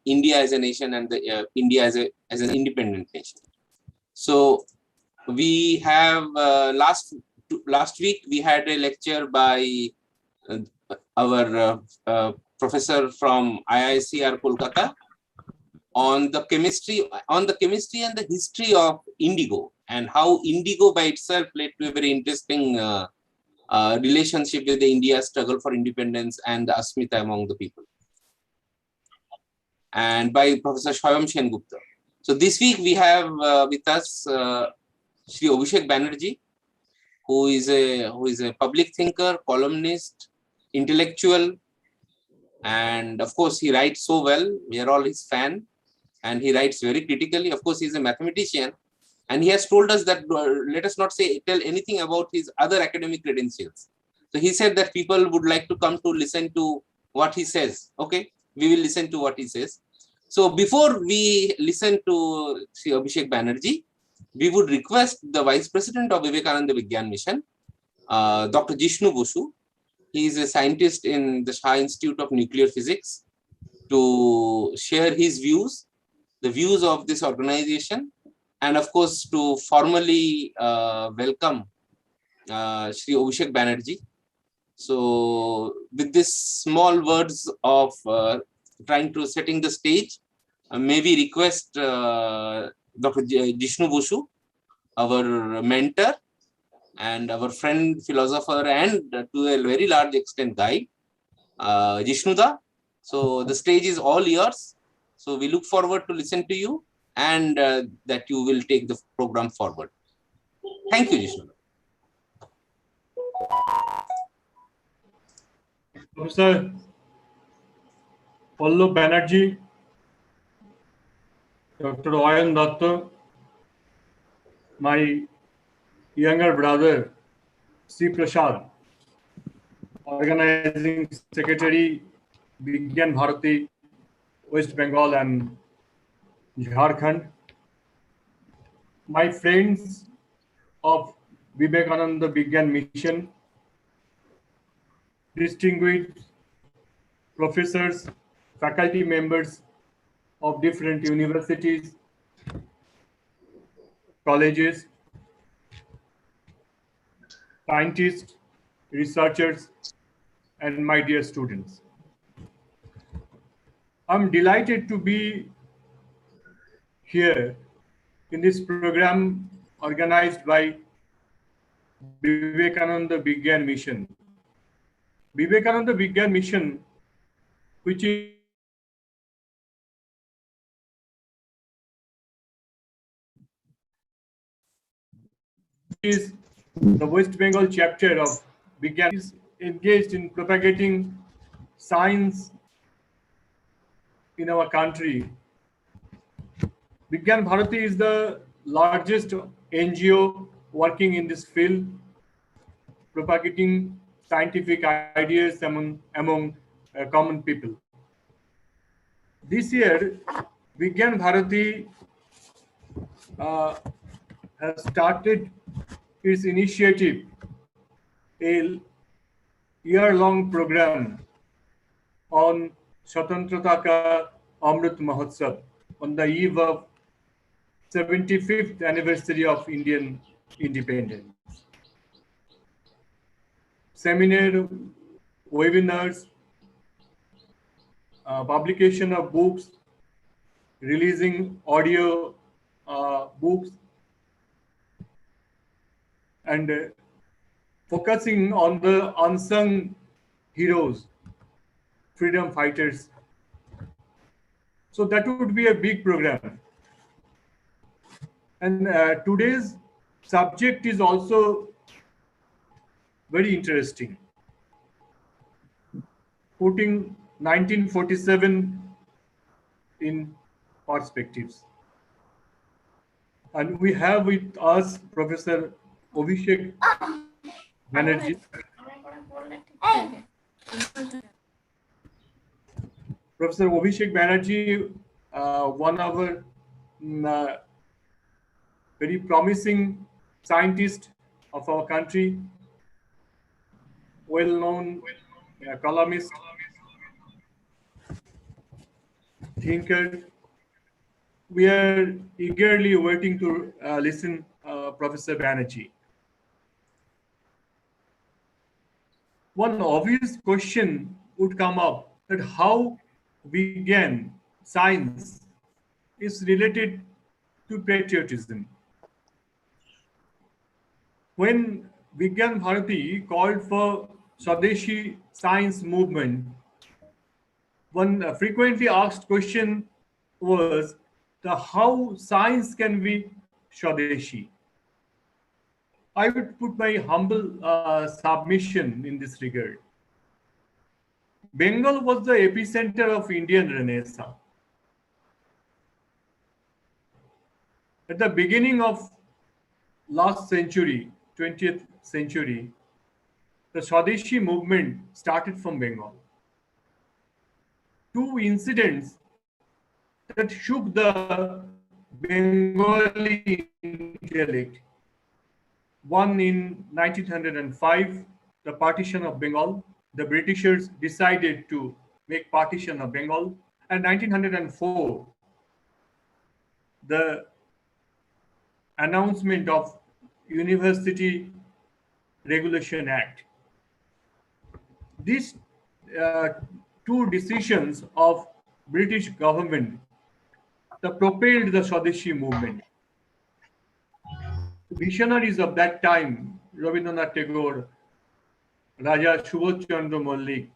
India as a nation and the India as an independent nation. So we have last week we had a lecture by our professor from IICR Kolkata on the chemistry and the history of indigo, and how indigo by itself led to a very interesting relationship with the India's struggle for independence and the Asmita among the people, and by Professor Swayam Sengupta. So this week we have with us Shri Abhishek Banerjee, who is a public thinker, columnist, intellectual, and of course he writes so well. We are all his fan, and he writes very critically. Of course, he's a mathematician, and he has told us that let us not tell anything about his other academic credentials. So he said that people would like to come to listen to what he says. Okay, we will listen to what he says. So before we listen to Sri Abhishek Banerjee, we would request the Vice President of Vivekananda Vigyan Mission, Dr. Jishnu Bosu. He is a scientist in the Shah Institute of Nuclear Physics, to share his views, the views of this organization, and of course to formally welcome Shri Abhishek Banerjee. So with this small words of trying to setting the stage, may we request Dr. Jishnu Bosu, our mentor and our friend, philosopher, and to a very large extent guide, Jishnuda. So the stage is all yours. So we look forward to listen to you, and that you will take the program forward. Thank you, Jishnuda. Professor Pallab Banerjee, Dr. Ayan Datta, my younger brother, C. Prasad, Organizing Secretary, Vigyan Bharati, West Bengal and Jharkhand, my friends of Vivekananda Vigyan Mission, distinguished professors, faculty members of different universities, colleges, scientists, researchers, and my dear students. I'm delighted to be here in this program organized by Vivekananda Vigyan Mission. Vivekananda Vigyan Mission, which is the West Bengal chapter of Vigyan, is engaged in propagating science in our country. Vigyan Bharati is the largest NGO working in this field, propagating scientific ideas among common people. This year, Vigyan Bharati has started its initiative, a year-long program on Swatantrata Ka Amrit Mahotsav, on the eve of 75th anniversary of Indian independence. Seminar, webinars, publication of books, releasing audio books, and focusing on the unsung heroes, freedom fighters. So that would be a big program. And today's subject is also very interesting, putting 1947 in perspectives. And we have with us Professor Abhishek Banerjee. Professor Abhishek Banerjee, one of our very promising scientist of our country, well-known columnist, thinker. We are eagerly waiting to listen Professor Banerjee. One obvious question would come up that how Vigyan science is related to patriotism. When Vigyan Bharati called for Swadeshi science movement, one frequently asked question was the how science can be Swadeshi. I would put my humble submission in this regard. Bengal was the epicenter of Indian Renaissance. At the beginning of last century, 20th century, the Swadeshi movement started from Bengal. Two incidents that shook the Bengali intellect. One in 1905, the partition of Bengal. The Britishers decided to make partition of Bengal. And 1904, the announcement of University Regulation Act. These two decisions of British government that propelled the Swadeshi movement. Visionaries of that time, Rabindranath Tagore, Raja Subodh Chandra Mallik,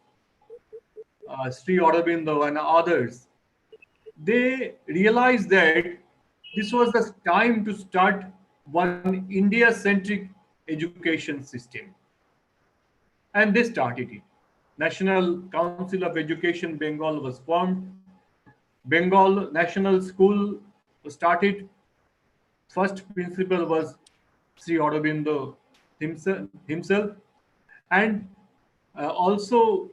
Sri Aurobindo and others, they realized that this was the time to start one India-centric education system. And they started it. National Council of Education Bengal was formed. Bengal National School was started. First principal was Sri Aurobindo himself. And also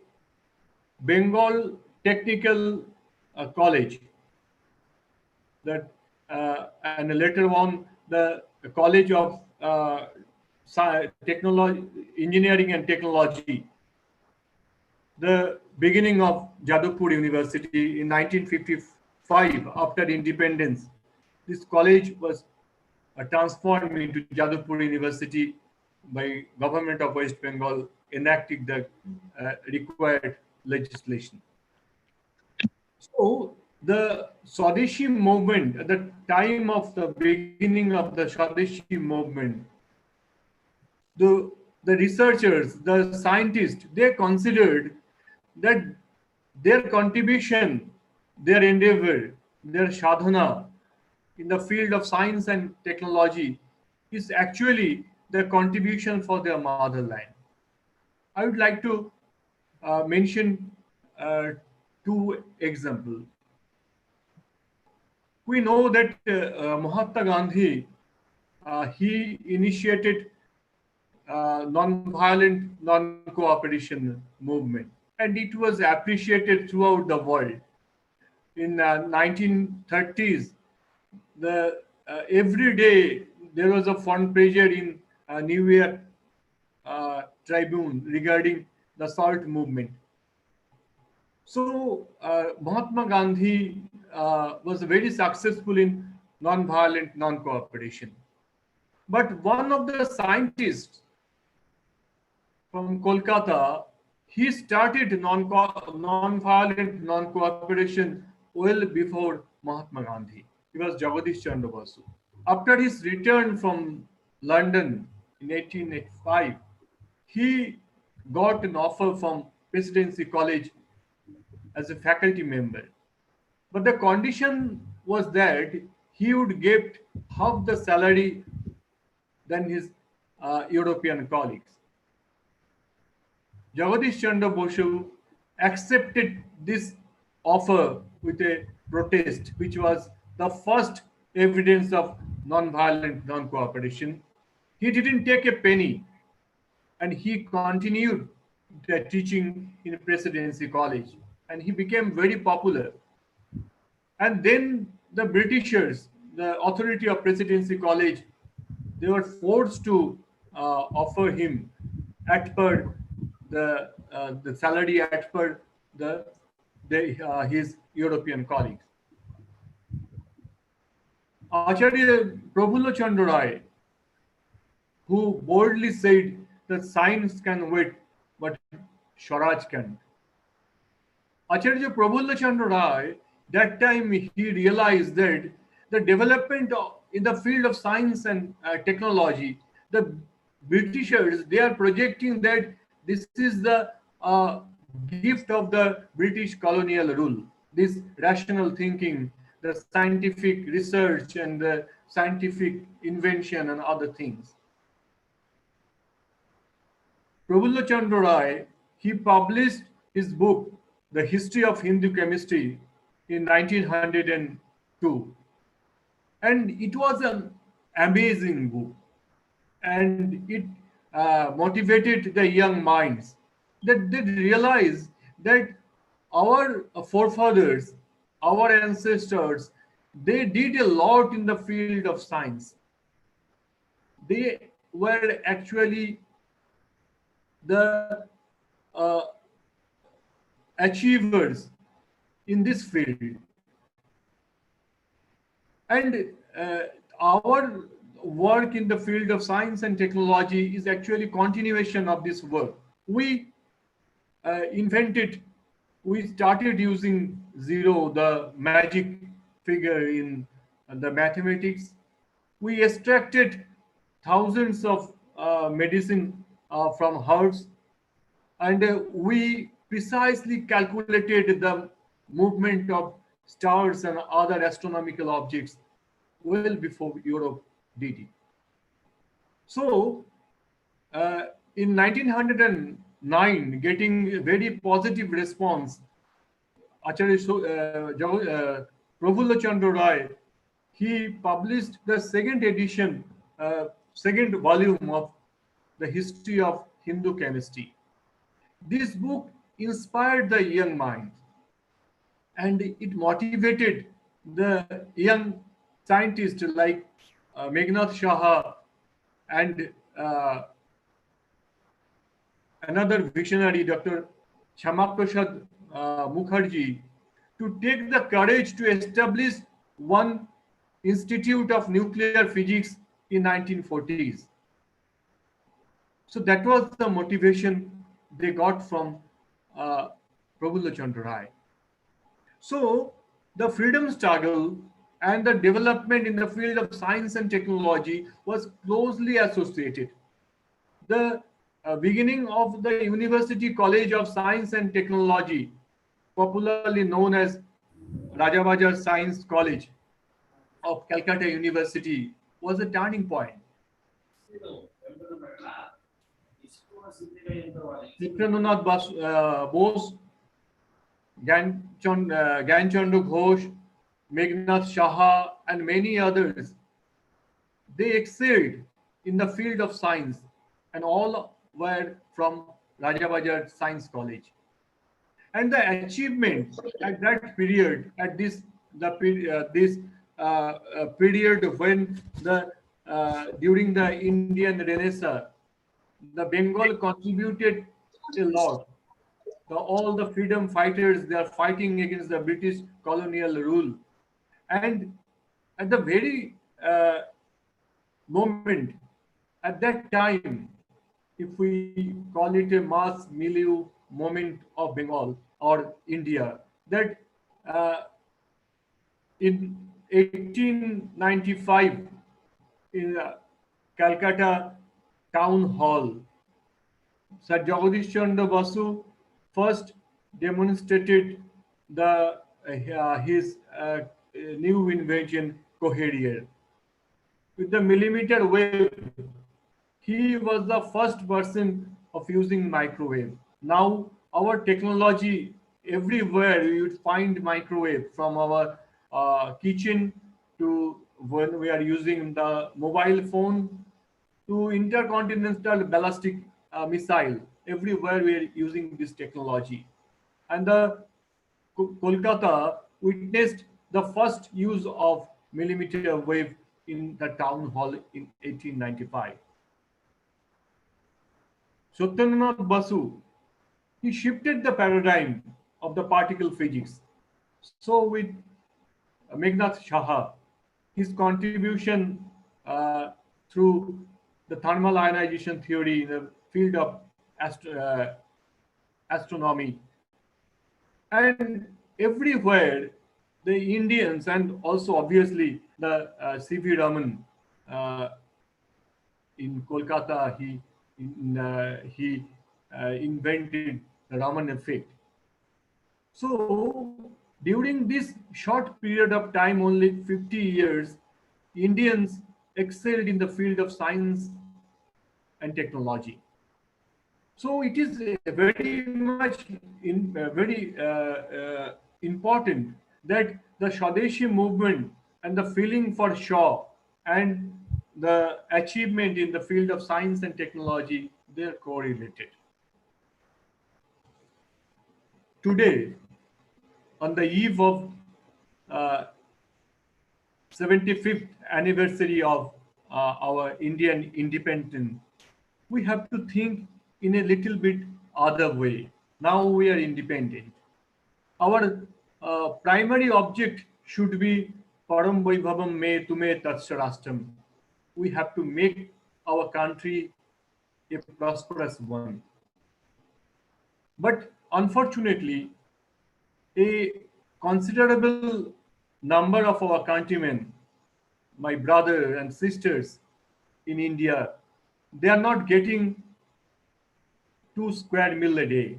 Bengal Technical College, that and later on the College of Technology, Engineering and Technology. The beginning of Jadavpur University in 1955, after independence, this college was transformed into Jadavpur University by government of West Bengal, enacting the required legislation. So the Swadeshi movement, at the time of the beginning of the Swadeshi movement, the researchers, the scientists, they considered that their contribution, their endeavor, their sadhana in the field of science and technology is actually the contribution for their motherland. I would like to mention two examples. We know that Mahatma Gandhi, he initiated non-violent, non-cooperation movement, and it was appreciated throughout the world. In 1930s, every day there was a fundraiser in New York Tribune regarding the SALT movement. So Mahatma Gandhi was very successful in non-violent, non-cooperation. But one of the scientists from Kolkata, he started non-violent, non-cooperation well before Mahatma Gandhi. He was Jagadish Chandra Basu. After his return from London in 1885, he got an offer from Presidency College as a faculty member. But the condition was that he would get half the salary than his European colleagues. Jagadish Chandra Basu accepted this offer with a protest, which was the first evidence of non-violent non-cooperation. He didn't take a penny, and he continued teaching in Presidency College, and he became very popular. And then the Britishers, the authority of Presidency College, they were forced to offer him at per the salary as per his European colleagues. Acharya Prafulla Chandra Rai, who boldly said that science can wait, but Swaraj can't. Acharya Prafulla Chandra Rai, that time he realized that the development in the field of science and technology, the Britishers, they are projecting that this is the gift of the British colonial rule. This rational thinking, the scientific research and the scientific invention and other things. Prafulla Chandra Rai, he published his book, The History of Hindu Chemistry, in 1902. And it was an amazing book. And it motivated the young minds that they realize that our forefathers, our ancestors, they did a lot in the field of science. They were actually the uh, achievers in this field. And our work in the field of science and technology is actually continuation of this work. We we started using zero, the magic figure in the mathematics. We extracted thousands of medicine from herbs, and we precisely calculated the movement of stars and other astronomical objects well before Europe did it. So, in 1909, getting a very positive response, Acharya Prafulla Chandra Rai, he published the second edition, second volume of the history of Hindu chemistry. This book inspired the young mind, and it motivated the young scientists like Meghnad Shah and another visionary, Dr. Shamaprasad Mukherjee, to take the courage to establish one Institute of Nuclear Physics in 1940s. So that was the motivation they got from Prafulla Chandra Rai. So the freedom struggle and the development in the field of science and technology was closely associated. The beginning of the University College of Science and Technology, popularly known as Rajabajar Science College of Calcutta University, was a turning point. Nityanand Bose, Gyanchandra Ghosh, Meghnad Shah, and many others, they excelled in the field of science, and all were from Rajabajar Science College. And the achievement at that period, at this period when the during the Indian Renaissance, the Bengal contributed a lot. All the freedom fighters, they are fighting against the British colonial rule, and at the very moment, at that time, if we call it a mass milieu moment of Bengal or India, that in 1895 in Calcutta Town Hall, Sir Jagadish Chandra Basu first demonstrated the his new invention coherier. With the millimeter wave, he was the first person of using microwave. Now our technology, everywhere you would find microwave, from our kitchen to when we are using the mobile phone to intercontinental ballistic missile. Everywhere we are using this technology. And the Kolkata witnessed the first use of millimeter wave in the town hall in 1895. Satyendranath Basu, he shifted the paradigm of the particle physics. So with Meghnad Shah, his contribution through the thermal ionization theory in the field of astronomy. And everywhere, the Indians and also obviously the C.V. Raman uh, in Kolkata, he invented the Raman effect. So during this short period of time, only 50 years, Indians excelled in the field of science and technology. So it is very much very important that the Swadeshi movement and the feeling for Shaw and the achievement in the field of science and technology, they are correlated. Today, on the eve of uh, 75th anniversary of our Indian independence, we have to think in a little bit other way. Now we are independent. Our primary object should be Param Vaibhavam Me Tume Tatsarashtam. We have to make our country a prosperous one. But unfortunately, a considerable number of our countrymen, my brother and sisters in India, they are not getting 2 square meal a day.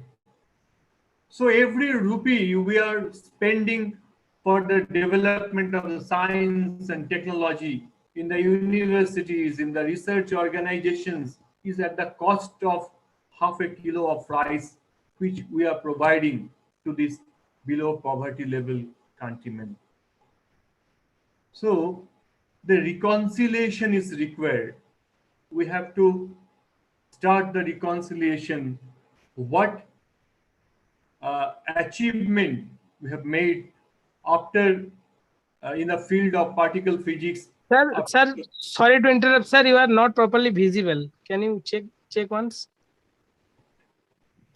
So every rupee we are spending for the development of the science and technology in the universities, in the research organizations, is at the cost of half a kilo of rice, which we are providing to this below poverty level countrymen. So the reconciliation is required. We have to start the reconciliation. What achievement we have made after in the field of particle physics. Sir, sorry to interrupt, sir. You are not properly visible. Can you check once?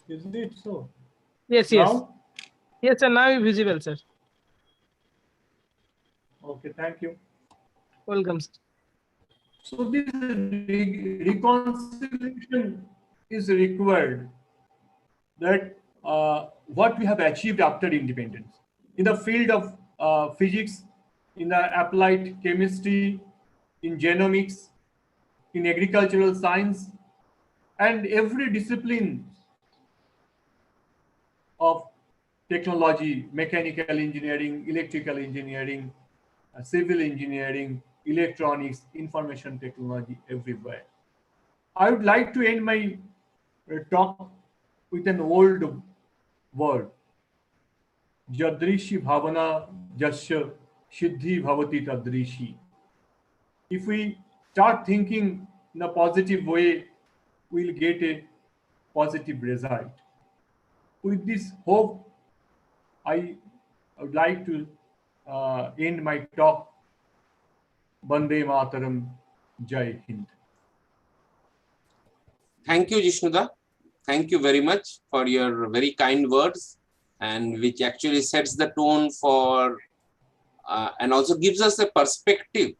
Is it so? Yes, Now? Yes, sir. Now you're visible, sir. Okay, thank you. Welcome, sir. So this reconciliation is required, that what we have achieved after independence in the field of physics, in the applied chemistry, in genomics, in agricultural science, and every discipline of technology, mechanical engineering, electrical engineering, civil engineering, electronics, information technology, everywhere. I would like to end my talk with an old word. Jadrishi bhavana jasya siddhi bhavati tadrishi. If we start thinking in a positive way, we'll get a positive result. With this hope, I would like to end my talk. Bande Mataram, Jai Hind. Thank you, Jishnuda. Thank you very much for your very kind words, and which actually sets the tone for and also gives us a perspective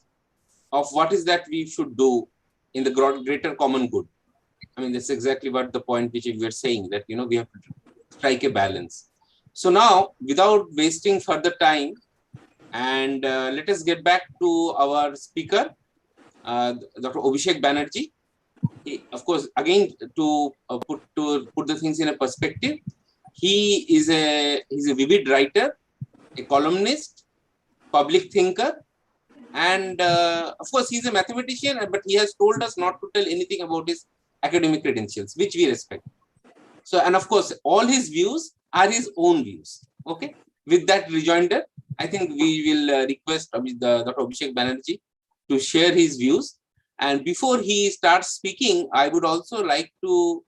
of what is that we should do in the greater common good. I mean, that's exactly what the point which we are saying, that, you know, we have to strike a balance. So now, without wasting further time, and let us get back to our speaker, Dr. Abhishek Banerjee. Of course, again, to put the things in a perspective, he's a vivid writer, a columnist, public thinker, and of course, he's a mathematician, but he has told us not to tell anything about his academic credentials, which we respect. So, and of course, all his views are his own views. Okay. With that rejoinder, I think we will request Dr. Abhishek Banerjee to share his views. And before he starts speaking, I would also like to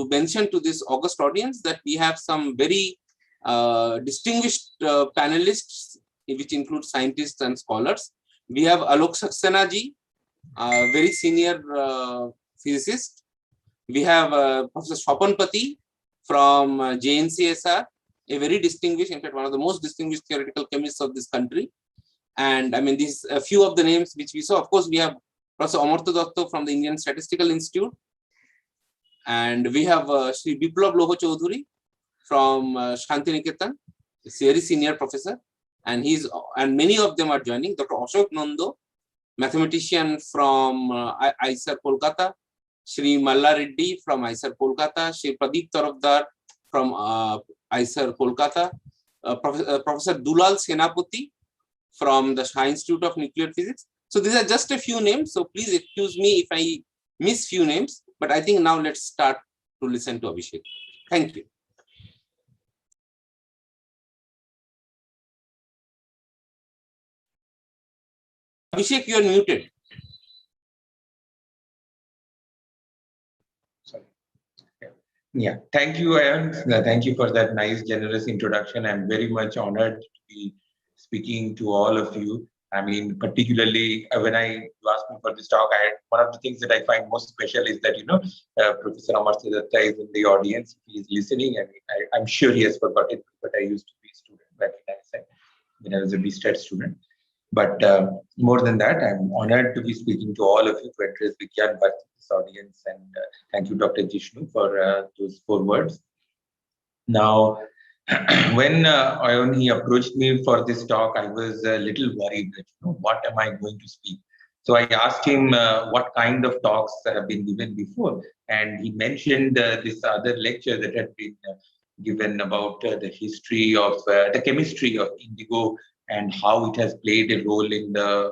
mention to this august audience that we have some very distinguished panelists, which include scientists and scholars. We have Alok Saxena ji, very senior physicist. We have Professor Swapan Pati from JNCSR, a very distinguished, in fact, one of the most distinguished theoretical chemists of this country. And I mean, these a few of the names which we saw. Of course, we have Professor Amartya Datta from the Indian Statistical Institute, and we have Shri Biplab Loho Chaudhuri from Shantiniketan, a very senior professor, and many of them are joining. Dr. Ashok Nando, mathematician from IISER Kolkata, Shri Malla Reddy from IISER Kolkata, Shri Pradeep Tarafdar from IISER Kolkata, Professor Dulal Senapati from the Shah Institute of Nuclear Physics. So these are just a few names. So please excuse me if I miss few names, but I think now let's start to listen to Abhishek. Thank you. Abhishek, you are muted. Sorry. Yeah, thank you, Ayan. Thank you for that nice, generous introduction. I'm very much honored to be speaking to all of you. I mean, particularly when you asked me for this talk, one of the things that I find most special is that, Professor Amartya Datta is in the audience. He is listening. I mean, I'm sure he has forgotten, but I used to be a student back when I was a BStat student. But more than that, I'm honored to be speaking to all of you to address Vigyan Bhatt, this audience. And thank you, Dr. Jishnu, for those 4 words. Now, when he approached me for this talk, I was a little worried that, what am I going to speak? So I asked him what kind of talks have been given before. And he mentioned this other lecture that had been given about the history of the chemistry of indigo and how it has played a role in the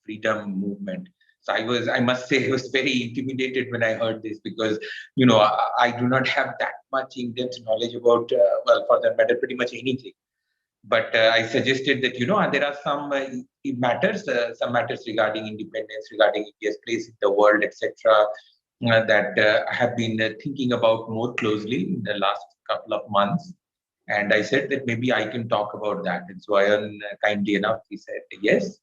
freedom movement. So I must say, I was very intimidated when I heard this because, I do not have that much in-depth knowledge about, for that matter, pretty much anything. But I suggested that, there are some matters regarding independence, regarding India's place in the world, etc., that I have been thinking about more closely in the last couple of months. And I said that maybe I can talk about that. And so Ayan, kindly enough, he said yes.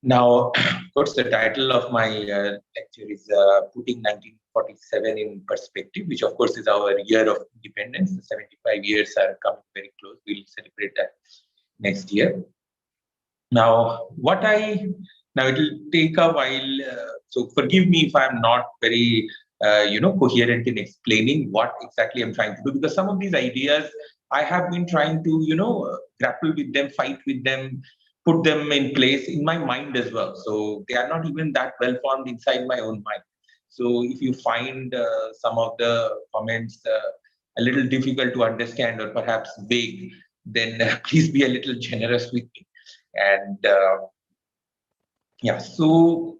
Now, of course, the title of my lecture is Putting 1947 in Perspective, which of course is our year of independence. The 75 years are coming very close. We'll celebrate that next year. Now, it'll take a while. So forgive me if I'm not very, coherent in explaining what exactly I'm trying to do, because some of these ideas I have been trying to, grapple with them, fight with them, put them in place in my mind as well. So they are not even that well formed inside my own mind. So if you find some of the comments a little difficult to understand or perhaps vague, then please be a little generous with me. And so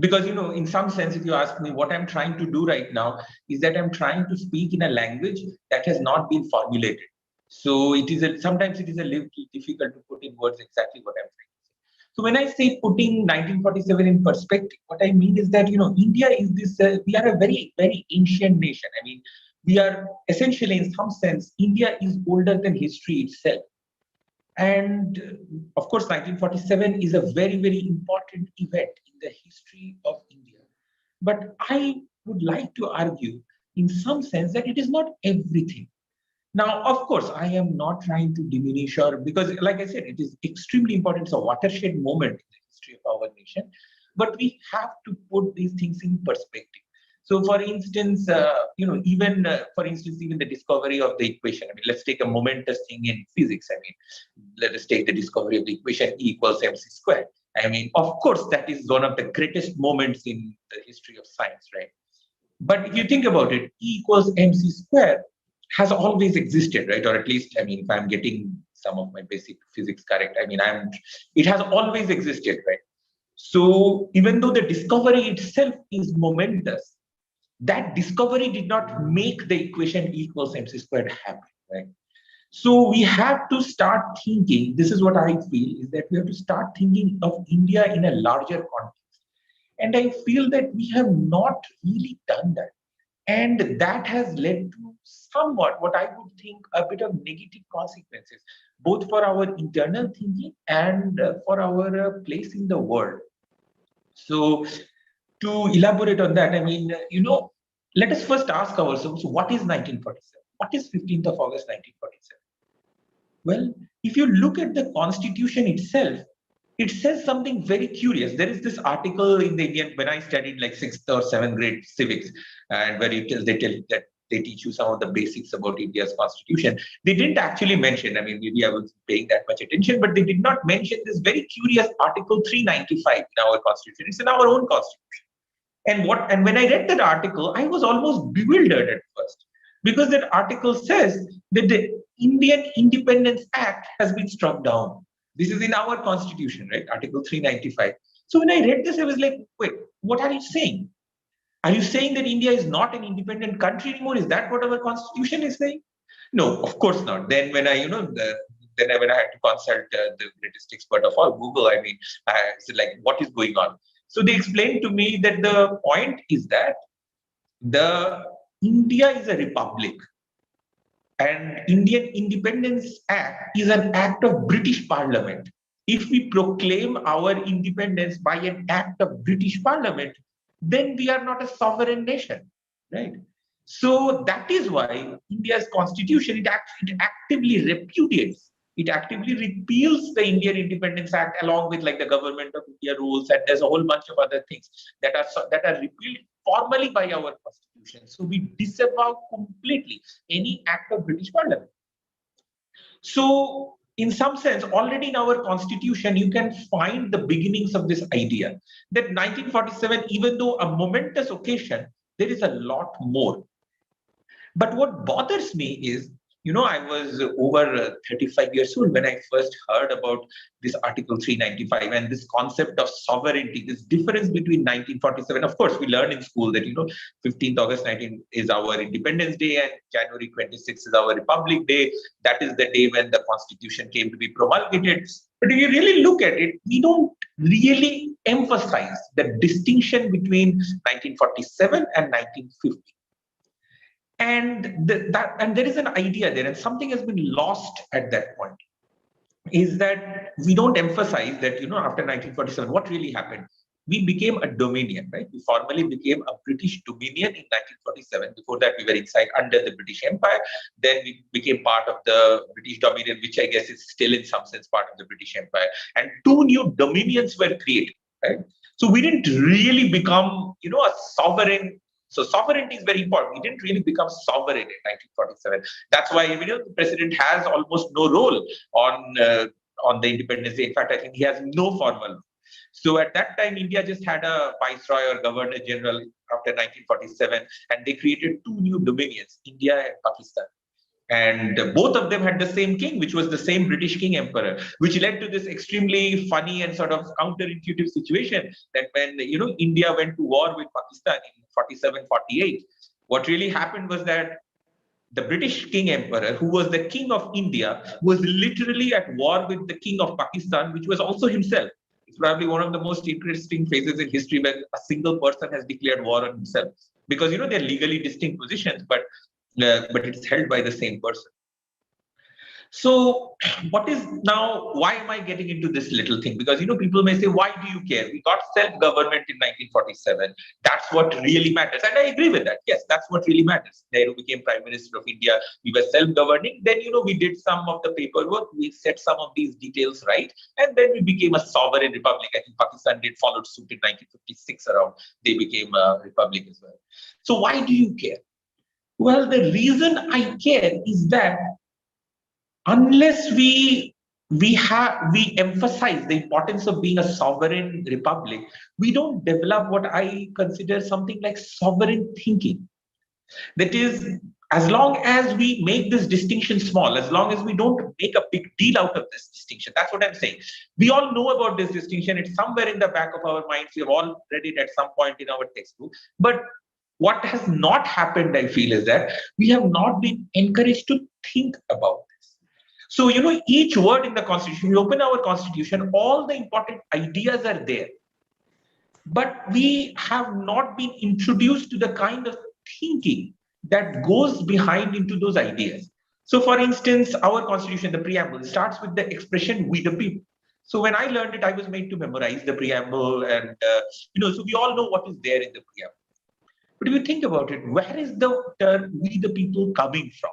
because, in some sense, if you ask me, what I'm trying to do right now is that I'm trying to speak in a language that has not been formulated. So sometimes it is a little difficult to put in words exactly what I'm trying to say. So when I say putting 1947 in perspective, what I mean is that, India is this, we are a very, very ancient nation. I mean, we are essentially, in some sense, India is older than history itself. And of course, 1947 is a very, very important event in the history of India. But I would like to argue, in some sense, that it is not everything. Now, of course, I am not trying to diminish because, like I said, it is extremely important. It's a watershed moment in the history of our nation. But we have to put these things in perspective. So, for instance, even the discovery of the equation. I mean, let's take a momentous thing in physics. I mean, let us take the discovery of the equation E equals mc squared. I mean, of course, that is one of the greatest moments in the history of science, right? But if you think about it, E equals mc squared has always existed, right? Or at least, I mean, if I'm getting some of my basic physics correct, I mean, it has always existed, right? So even though the discovery itself is momentous, that discovery did not make the equation E equals mc squared happen, right? So we have to start thinking, this is what I feel, is that we have to start thinking of India in a larger context. And I feel that we have not really done that. And that has led to somewhat what I would think a bit of negative consequences, both for our internal thinking and for our place in the world. So to elaborate on that, I mean, let us first ask ourselves, what is 1947? What is 15th of August 1947? Well, if you look at the Constitution itself, it says something very curious. There is this article in the Indian, when I studied like 6th or 7th grade civics, and where they tell that they teach you some of the basics about India's constitution. They didn't actually mention, I mean, maybe I was paying that much attention, but they did not mention this very curious Article 395 in our constitution. It's in our own constitution. And when I read that article, I was almost bewildered at first, because that article says that the Indian Independence Act has been struck down. This is in our constitution, right? Article 395. So when I read this, I was like, wait, what are you saying? Are you saying that India is not an independent country anymore? Is that what our constitution is saying? No, of course not. Then when I, when I had to consult the greatest expert of all, Google, I mean, I said like, what is going on? So they explained to me that the point is that India is a republic, and Indian Independence Act is an act of British Parliament. If we proclaim our independence by an act of British Parliament, then we are not a sovereign nation, right? So that is why India's constitution, it actively repudiates, it actively repeals the Indian Independence Act along with like the Government of India rules, and there's a whole bunch of other things that are repealed formally by our constitution. So we disavow completely any act of British Parliament. So in some sense, already in our constitution, you can find the beginnings of this idea that 1947, even though a momentous occasion, there is a lot more. But what bothers me is, I was over 35 years old when I first heard about this Article 395 and this concept of sovereignty, this difference between 1947. Of course, we learn in school that, 15th August 19 is our Independence Day and January 26 is our Republic Day. That is the day when the Constitution came to be promulgated. But if you really look at it, we don't really emphasize the distinction between 1947 and 1950. And there is an idea there, and something has been lost at that point, is that we don't emphasize that, after 1947, what really happened? We became a dominion, right? We formally became a British dominion in 1947. Before that, we were inside under the British Empire. Then we became part of the British Dominion, which I guess is still in some sense part of the British Empire. And 2 new dominions were created, right? So we didn't really become, a sovereign. So sovereignty is very important. We didn't really become sovereign in 1947. That's why the president has almost no role on the Independence Day. In fact, I think he has no formal role. So at that time, India just had a viceroy or governor general after 1947, and they created 2 new dominions, India and Pakistan. And both of them had the same king, which was the same British king emperor, which led to this extremely funny and sort of counterintuitive situation that when, India went to war with Pakistan in 47-48, what really happened was that the British king emperor, who was the king of India, was literally at war with the king of Pakistan, which was also himself. It's probably one of the most interesting phases in history when a single person has declared war on himself. Because, they're legally distinct positions, but it's held by the same person. So what is now, why am I getting into this little thing? Because, people may say, why do you care? We got self-government in 1947. That's what really matters. And I agree with that. Yes, that's what really matters. Nehru became Prime Minister of India. We were self-governing. Then, we did some of the paperwork. We set some of these details right. And then we became a sovereign republic. I think Pakistan did follow suit in 1956 around. They became a republic as well. So why do you care? Well, the reason I care is that unless we emphasize the importance of being a sovereign republic, we don't develop what I consider something like sovereign thinking. That is, as long as we make this distinction small, as long as we don't make a big deal out of this distinction, that's what I'm saying. We all know about this distinction. It's somewhere in the back of our minds. We have all read it at some point in our textbook. But what has not happened, I feel, is that we have not been encouraged to think about this. So, each word in the Constitution, we open our Constitution, all the important ideas are there. But we have not been introduced to the kind of thinking that goes behind into those ideas. So, for instance, our Constitution, the preamble, starts with the expression, we the people. So when I learned it, I was made to memorize the preamble and, so we all know what is there in the preamble. But if you think about it, where is the term we the people coming from,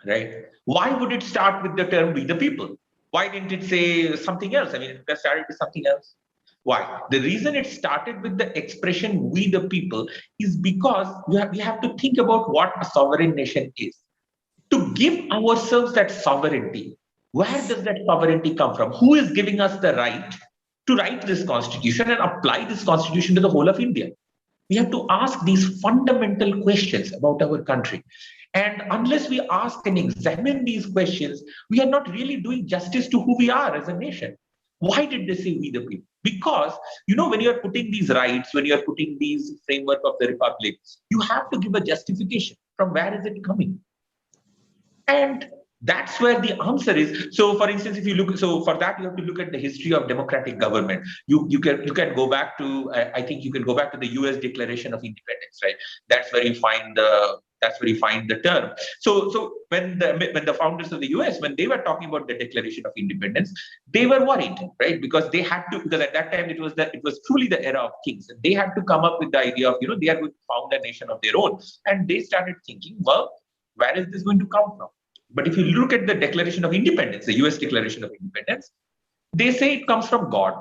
right? Why would it start with the term we the people? Why didn't it say something else? I mean, it started with something else. Why? The reason it started with the expression "we the people" is because we have to think about what a sovereign nation is. To give ourselves that sovereignty, where does that sovereignty come from? Who is giving us the right to write this constitution and apply this constitution to the whole of India? We have to ask these fundamental questions about our country. And unless we ask and examine these questions, we are not really doing justice to who we are as a nation. Why did they say "we the people"? Because, when you are putting these rights, when you are putting these framework of the republic, you have to give a justification. From where is it coming? And that's where the answer is. So, for instance, if you look, so for that you have to look at the history of democratic government. You can go back to, I think you can go back to the U.S. Declaration of Independence, right? That's where you find the term. So when the founders of the U.S., when they were talking about the Declaration of Independence, they were worried, right? Because they had to, because at that time it was truly the era of kings, and they had to come up with the idea of, they are going to found a nation of their own, and they started thinking, well, where is this going to come from? But if you look at the Declaration of Independence, the US Declaration of Independence, they say it comes from God.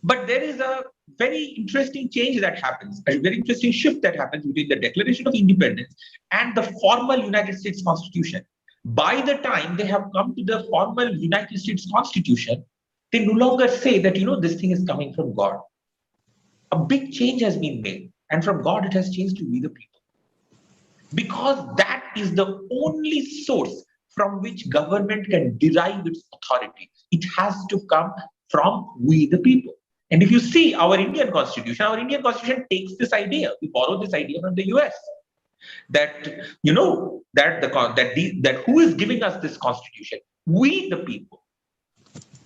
But there is a very interesting change that happens, a very interesting shift that happens between the Declaration of Independence and the formal United States Constitution. By the time they have come to the formal United States Constitution, they no longer say that, this thing is coming from God. A big change has been made, and from God it has changed to "we the people." Because that is the only source from which government can derive its authority. It has to come from "we the people." And if you see our Indian Constitution takes this idea. We borrow this idea from the US. That that who is giving us this constitution? We the people.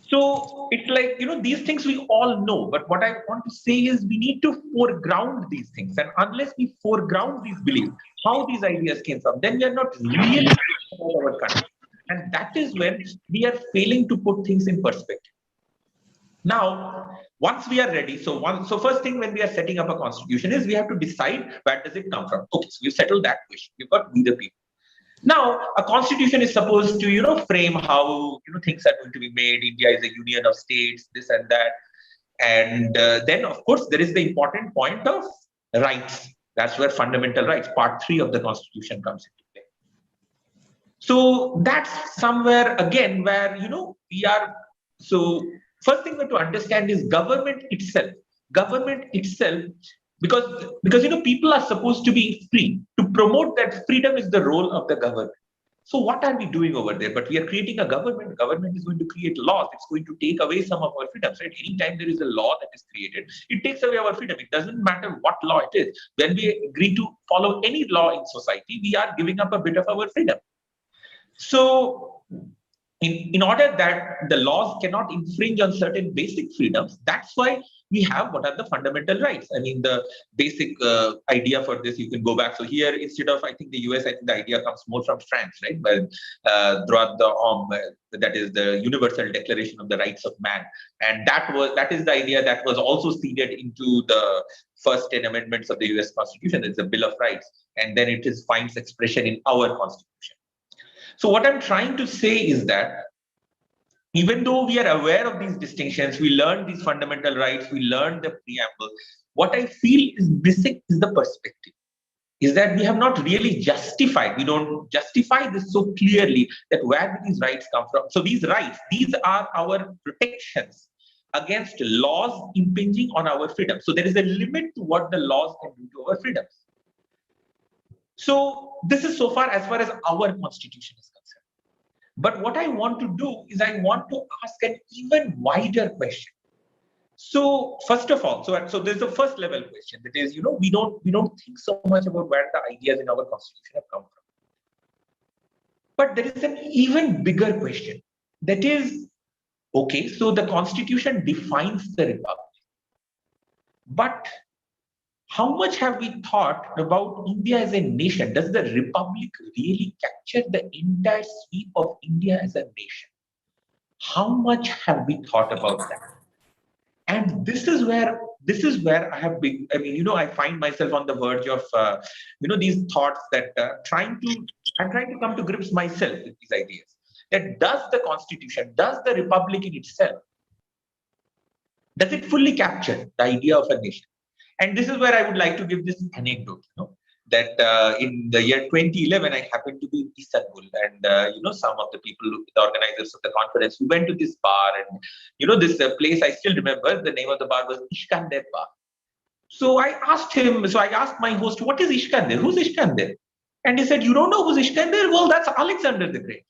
So it's like, these things we all know, but what I want to say is we need to foreground these things. And unless we foreground these beliefs, how these ideas came from, then we are not really about our country. And that is when we are failing to put things in perspective. Now, once we are ready, so first thing when we are setting up a constitution is we have to decide where does it come from. Okay, so we've settled that question. We've got "we the people." Now, a constitution is supposed to, frame how, things are going to be made. India is a union of states, this and that. And then, of course, there is the important point of rights. That's where fundamental rights, part 3 of the constitution, comes into play. So that's somewhere, again, where, we are. So first thing we have to understand is government itself. Because people are supposed to be free. To promote that freedom is the role of the government. So what are we doing over there? But we are creating a government. Government is going to create laws. It's going to take away some of our freedoms, right? Anytime there is a law that is created, it takes away our freedom. It doesn't matter what law it is. When we agree to follow any law in society, we are giving up a bit of our freedom. So in order that the laws cannot infringe on certain basic freedoms, that's why we have what are the fundamental rights. I mean, the basic idea for this, you can go back. So here, instead of, I think the US, I think the idea comes more from France, right? But droit de l'homme, that is the Universal Declaration of the Rights of Man. And that is the idea that was also seeded into the first 10 amendments of the US Constitution. It's the Bill of Rights. And then it finds expression in our Constitution. So what I'm trying to say is that even though we are aware of these distinctions, we learn these fundamental rights, we learn the preamble, what I feel is missing is the perspective. Is that we have not really justified, we don't justify this so clearly that where do these rights come from? So these rights, these are our protections against laws impinging on our freedom. So there is a limit to what the laws can do to our freedoms. So this is so far as our constitution is concerned. But what I want to do is I want to ask an even wider question. So first of all, so there's the first level question, that is, we don't think so much about where the ideas in our constitution have come from. But there is an even bigger question, that is, okay, so the constitution defines the republic, but how much have we thought about India as a nation? Does the republic really capture the entire sweep of India as a nation? How much have we thought about that? And this is where I have been, I find myself on the verge of, these thoughts that I'm trying to come to grips myself with these ideas. that does the constitution, does the republic in itself, does it fully capture the idea of a nation? And this is where I would like to give this anecdote, that in the year 2011, I happened to be in Istanbul, and some of the people, the organizers of the conference, we went to this bar, and this place I still remember. The name of the bar was Iskander Bar. So I asked my host, what is Iskander? Who's Iskander? And he said, you don't know who's Iskander? Well, that's Alexander the Great.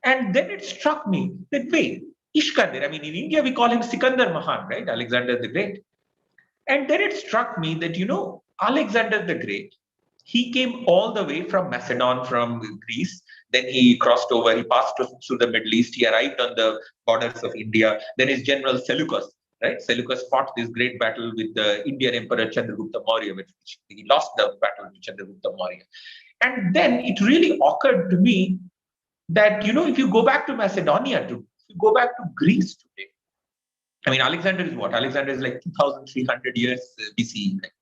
And then it struck me that, wait, Iskander, I mean, in India, we call him Sikandar Mahan, right? Alexander the Great. And then it struck me that, Alexander the Great, he came all the way from Macedon, from Greece. Then he crossed over, he passed through the Middle East. He arrived on the borders of India. Then his general Seleucus, right? Seleucus fought this great battle with the Indian Emperor Chandragupta Maurya, which he lost the battle with Chandragupta Maurya. And then it really occurred to me that, if you go back to Macedonia, if you go back to Greece today, I mean, Alexander is what? Alexander is like 2,300 years BCE. Right?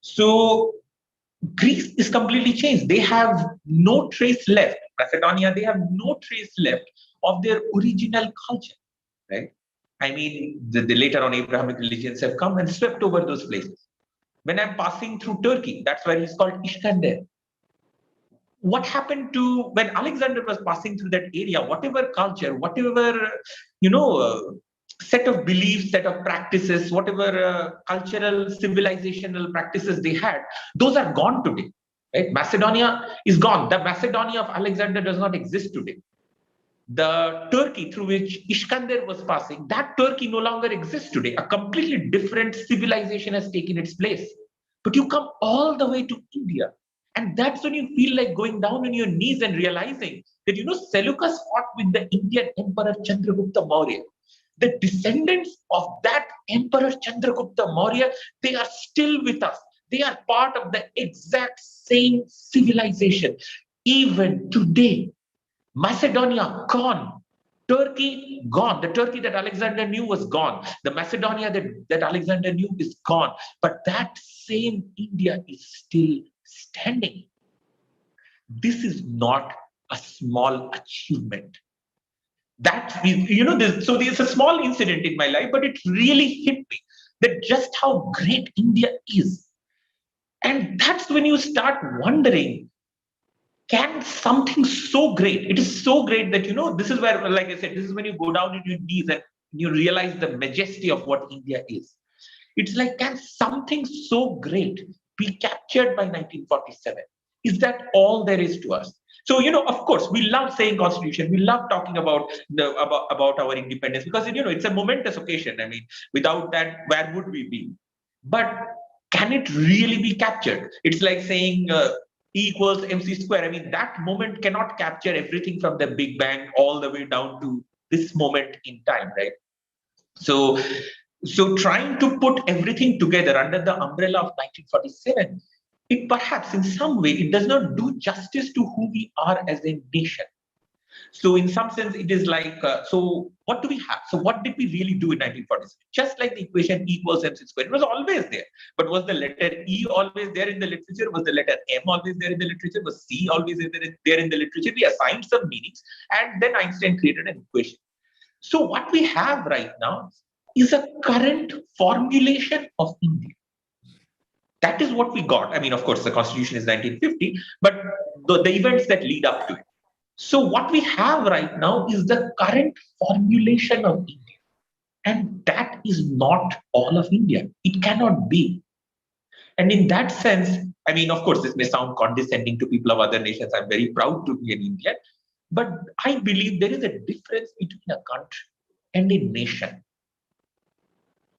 So Greece is completely changed. They have no trace left. Macedonia, they have no trace left of their original culture, right? I mean, the later on Abrahamic religions have come and swept over those places. When I'm passing through Turkey, that's why he's called Iskander. What happened to when Alexander was passing through that area? Whatever culture, whatever set of beliefs, set of practices, whatever cultural, civilizational practices they had, those are gone today. Right? Macedonia is gone. The Macedonia of Alexander does not exist today. The Turkey through which Iskander was passing, that Turkey no longer exists today. A completely different civilization has taken its place. But you come all the way to India, and that's when you feel like going down on your knees and realizing that, Seleucus fought with the Indian Emperor Chandragupta Maurya. The descendants of that Emperor Chandragupta Maurya, they are still with us. They are part of the exact same civilization. Even today, Macedonia gone, Turkey gone. The Turkey that Alexander knew was gone. The Macedonia that Alexander knew is gone. But that same India is still standing. This is not a small achievement. That is, so there's a small incident in my life, but it really hit me that just how great India is. And that's when you start wondering, can something so great, it is so great that, this is where, like I said, this is when you go down on your knees and you realize the majesty of what India is. It's like, can something so great be captured by 1947? Is that all there is to us? So, of course, we love saying constitution. We love talking about our independence because, it's a momentous occasion. I mean, without that, where would we be? But can it really be captured? It's like saying E equals MC square. I mean, that moment cannot capture everything from the Big Bang all the way down to this moment in time, right? So trying to put everything together under the umbrella of 1947, it perhaps in some way, it does not do justice to who we are as a nation. So in some sense, it is like, so what do we have? So what did we really do in 1947? Just like the equation E equals MC squared, it was always there. But was the letter E always there in the literature? Was the letter M always there in the literature? Was C always there in the literature? We assigned some meanings, and then Einstein created an equation. So what we have right now is a current formulation of India. That is what we got. I mean, of course, the Constitution is 1950, but the events that lead up to it. So what we have right now is the current formulation of India. And that is not all of India. It cannot be. And in that sense, I mean, of course, this may sound condescending to people of other nations. I'm very proud to be an Indian. But I believe there is a difference between a country and a nation.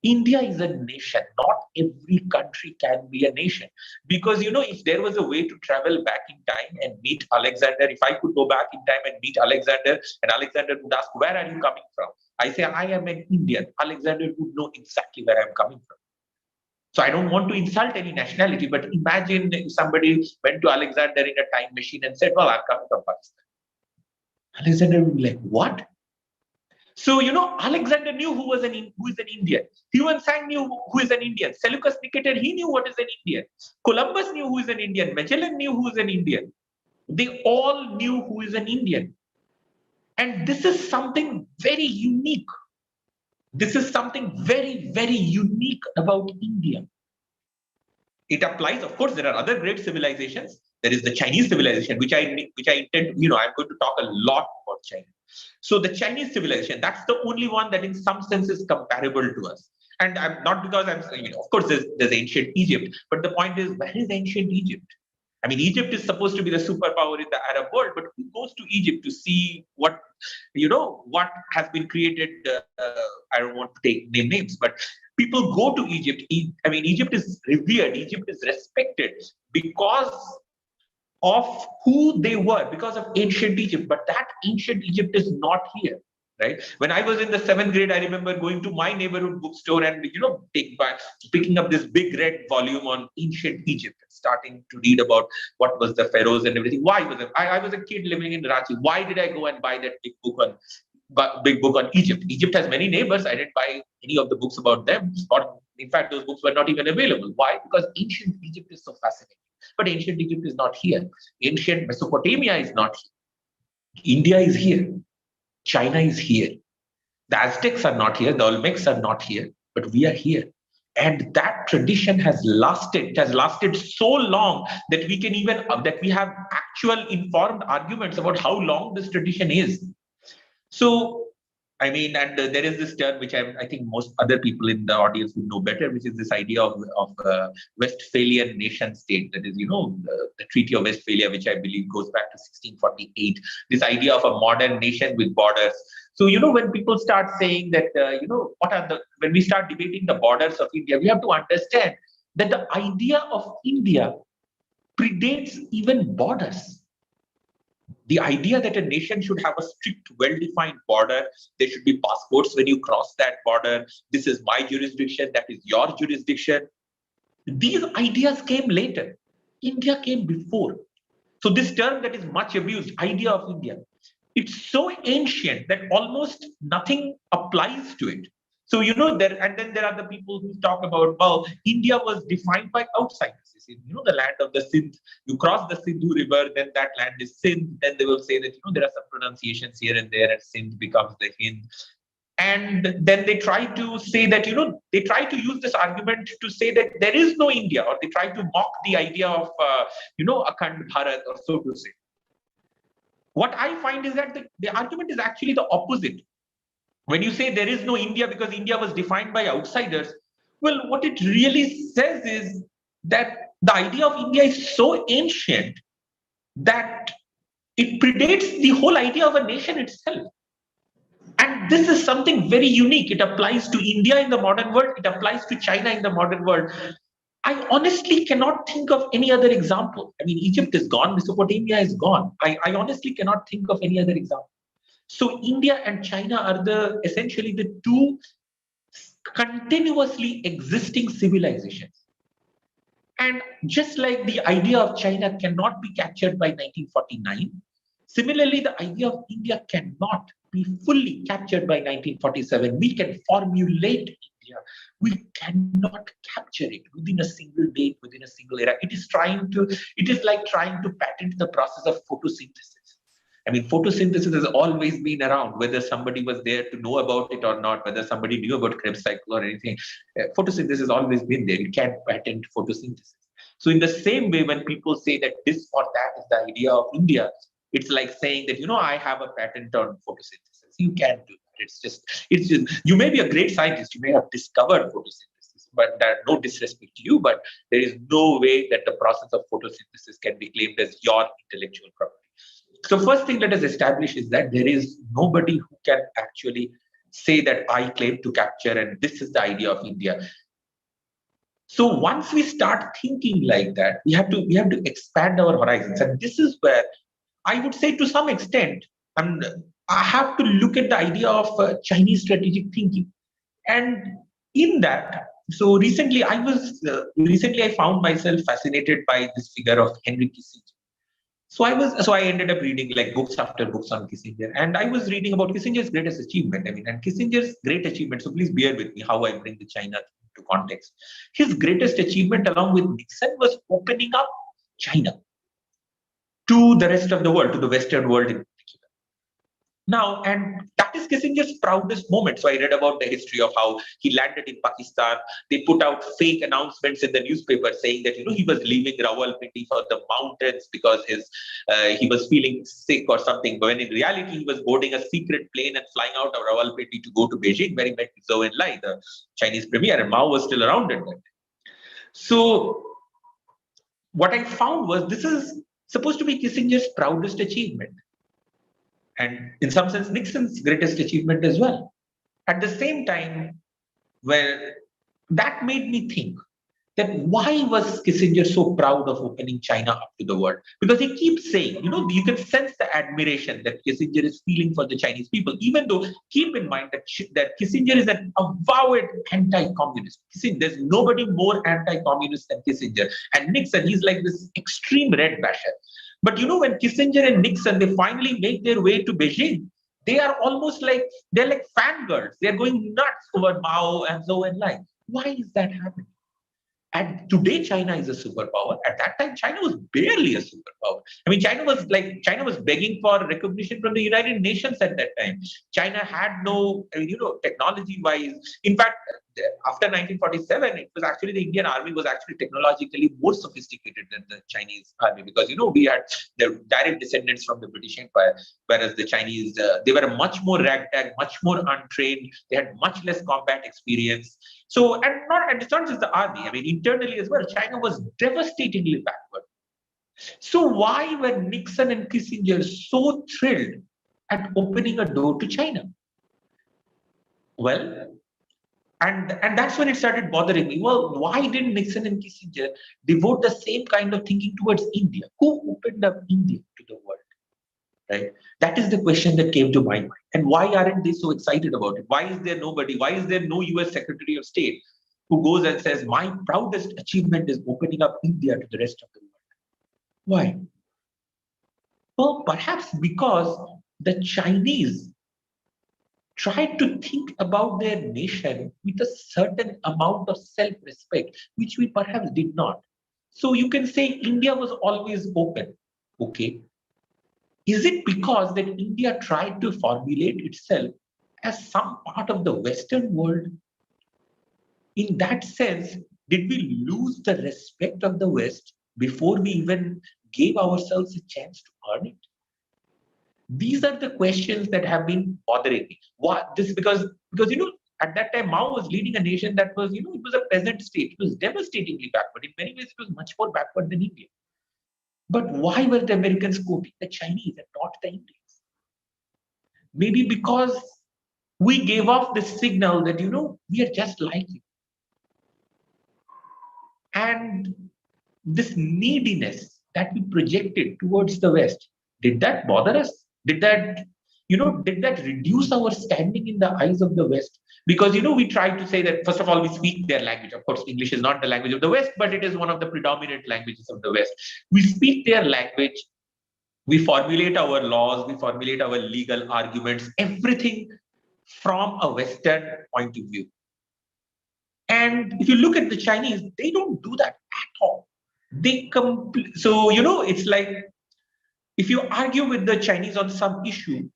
India is a nation. Not every country can be a nation. Because, if there was a way to travel back in time and meet Alexander, if I could go back in time and meet Alexander, and Alexander would ask, where are you coming from? I say, I am an Indian. Alexander would know exactly where I'm coming from. So I don't want to insult any nationality, but imagine if somebody went to Alexander in a time machine and said, well, I'm coming from Pakistan. Alexander would be like, what? So, Alexander knew who is an Indian. Huan Sang knew who is an Indian. Seleucus Nicator, he knew what is an Indian. Columbus knew who is an Indian. Magellan knew who is an Indian. They all knew who is an Indian. And this is something very unique. This is something very, very unique about India. It applies, of course, there are other great civilizations. There is the Chinese civilization, which I intend, I'm going to talk a lot about China. So the Chinese civilization, that's the only one that in some sense is comparable to us. And I'm not because I'm saying, of course, there's ancient Egypt, but the point is, where is ancient Egypt? I mean, Egypt is supposed to be the superpower in the Arab world, but who goes to Egypt to see what has been created? I don't want to name names, but people go to Egypt. I mean, Egypt is revered. Egypt is respected because of who they were, because of ancient Egypt. But that ancient Egypt is not here. Right. When I was in the 7th grade, I remember going to my neighborhood bookstore and picking up this big red volume on ancient Egypt, starting to read about what was the pharaohs and everything. Why was it? I was a kid living in Ranchi. Why did I go and buy that big book on Egypt? Egypt has many neighbors. I didn't buy any of the books about them. Or in fact, those books were not even available. Why? Because ancient Egypt is so fascinating. But ancient Egypt is not here. Ancient Mesopotamia is not here. India is here. China is here. The Aztecs are not here. The Olmecs are not here. But we are here. And that tradition has lasted. It has lasted so long that we have actual informed arguments about how long this tradition is. So, I mean, and there is this term which I think most other people in the audience would know better, which is this idea of Westphalian nation state. That is, the Treaty of Westphalia, which I believe goes back to 1648. This idea of a modern nation with borders. So, when people start saying that, when we start debating the borders of India, we have to understand that the idea of India predates even borders. The idea that a nation should have a strict, well-defined border, there should be passports when you cross that border. This is my jurisdiction, that is your jurisdiction. These ideas came later. India came before. So this term that is much abused, idea of India, it's so ancient that almost nothing applies to it. So, and then there are the people who talk about, well, India was defined by outsiders. The land of the Sindh, you cross the Sindhu River, then that land is Sindh. Then they will say that, there are some pronunciations here and there, and Sindh becomes the Hind. And then they try to say that, they try to use this argument to say that there is no India, or they try to mock the idea of, Akhand Bharat, or so to say. What I find is that the argument is actually the opposite. When you say there is no India because India was defined by outsiders, well, what it really says is that the idea of India is so ancient that it predates the whole idea of a nation itself. And this is something very unique. It applies to India in the modern world. It applies to China in the modern world. I honestly cannot think of any other example. I mean, Egypt is gone. Mesopotamia is gone. I honestly cannot think of any other example. So India and China are essentially the two continuously existing civilizations. And just like the idea of China cannot be captured by 1949, similarly, the idea of India cannot be fully captured by 1947. We can formulate India. We cannot capture it within a single date, within a single era. It is like trying to patent the process of photosynthesis. I mean, photosynthesis has always been around, whether somebody was there to know about it or not, whether somebody knew about Krebs cycle or anything. Photosynthesis has always been there. You can't patent photosynthesis. So in the same way, when people say that this or that is the idea of India, it's like saying that, I have a patent on photosynthesis. You can't do that. It's just, you may be a great scientist. You may have discovered photosynthesis, but no disrespect to you, but there is no way that the process of photosynthesis can be claimed as your intellectual property. So first thing let us establish is that there is nobody who can actually say that I claim to capture and this is the idea of India. So once we start thinking like that, we have to expand our horizons. And this is where I would say to some extent, I have to look at the idea of Chinese strategic thinking. And in that, so recently I found myself fascinated by this figure of Henry Kissinger. So I ended up reading like books after books on Kissinger, and I was reading about Kissinger's greatest achievement. And Kissinger's great achievement, so please bear with me how I bring the China to context. His greatest achievement along with Nixon was opening up China to the rest of the world, to the Western world in particular. Now, and that is Kissinger's proudest moment. So I read about the history of how he landed in Pakistan. They put out fake announcements in the newspaper saying that, he was leaving Rawalpindi for the mountains because he was feeling sick or something. But when in reality, he was boarding a secret plane and flying out of Rawalpindi to go to Beijing, where he met Zhou Enlai, the Chinese premier, and Mao was still around at that time. So what I found was this is supposed to be Kissinger's proudest achievement. And in some sense, Nixon's greatest achievement as well. At the same time, where that made me think that why was Kissinger so proud of opening China up to the world? Because he keeps saying, you can sense the admiration that Kissinger is feeling for the Chinese people, even though keep in mind that Kissinger is an avowed anti-communist. There's nobody more anti-communist than Kissinger. And Nixon, he's like this extreme red basher. But when Kissinger and Nixon, they finally make their way to Beijing, they are almost they're like fangirls. They're going nuts over Mao and Zhou Enlai. Why is that happening? And today, China is a superpower. At that time, China was barely a superpower. I mean, China was begging for recognition from the United Nations at that time. China had no, technology-wise. In fact, after 1947, it was actually the Indian army was actually technologically more sophisticated than the Chinese army because, we had the direct descendants from the British Empire, whereas the Chinese, they were much more ragtag, much more untrained. They had much less combat experience. So, and it's not just the army. I mean, internally as well, China was devastatingly backward. So why were Nixon and Kissinger so thrilled at opening a door to China? Well, and that's when it started bothering me. Well, why didn't Nixon and Kissinger devote the same kind of thinking towards India? Who opened up India to the world? Right? That is the question that came to my mind. And why aren't they so excited about it? Why is there nobody? Why is there no US Secretary of State who goes and says, my proudest achievement is opening up India to the rest of the world? Why? Well, perhaps because the Chinese tried to think about their nation with a certain amount of self-respect, which we perhaps did not. So you can say India was always open. Okay. Is it because that India tried to formulate itself as some part of the Western world? In that sense, did we lose the respect of the West before we even gave ourselves a chance to earn it? These are the questions that have been bothering me. What this because at that time Mao was leading a nation that was, it was a peasant state. It was devastatingly backward. In many ways, it was much more backward than India. But why were the Americans quoting the Chinese and not the Indians? Maybe because we gave off the signal that, we are just like you. And this neediness that we projected towards the West, did that bother us? Did that reduce our standing in the eyes of the West? Because, we try to say that, first of all, we speak their language. Of course, English is not the language of the West, but it is one of the predominant languages of the West. We speak their language. We formulate our laws. We formulate our legal arguments, everything from a Western point of view. And if you look at the Chinese, they don't do that at all. So, it's like, if you argue with the Chinese on some issue,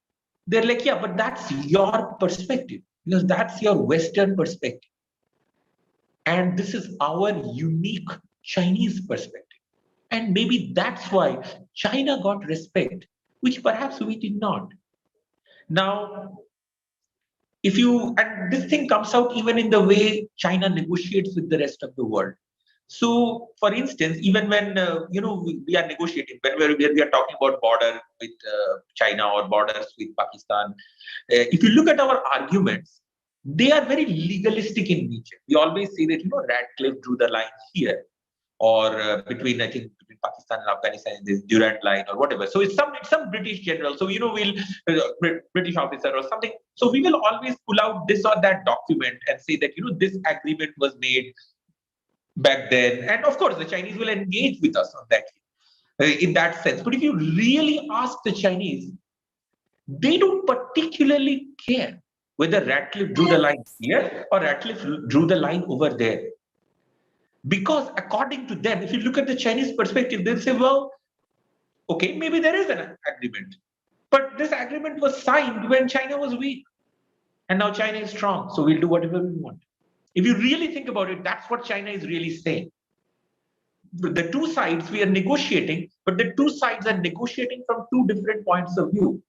they're like, yeah, but that's your perspective, because that's your Western perspective. And this is our unique Chinese perspective. And maybe that's why China got respect, which perhaps we did not. Now, and this thing comes out even in the way China negotiates with the rest of the world. So, for instance, even when we are negotiating, when we are talking about border with China or borders with Pakistan, if you look at our arguments, they are very legalistic in nature. We always say that Radcliffe drew the line here, or between Pakistan and Afghanistan, this Durand line or whatever. So it's some British general. So we'll British officer or something. So we will always pull out this or that document and say that this agreement was made back then, and of course the Chinese will engage with us on that in that sense. But if you really ask the Chinese, they don't particularly care whether Radcliffe drew the line here or Radcliffe drew the line over there, because according to them, if you look at the Chinese perspective, they'll say, well, okay, maybe there is an agreement, But this agreement was signed when China was weak. And now China is strong. So we'll do whatever we want. If you really think about it, that's what China is really saying. The two sides, we are negotiating, but the two sides are negotiating from two different points of view.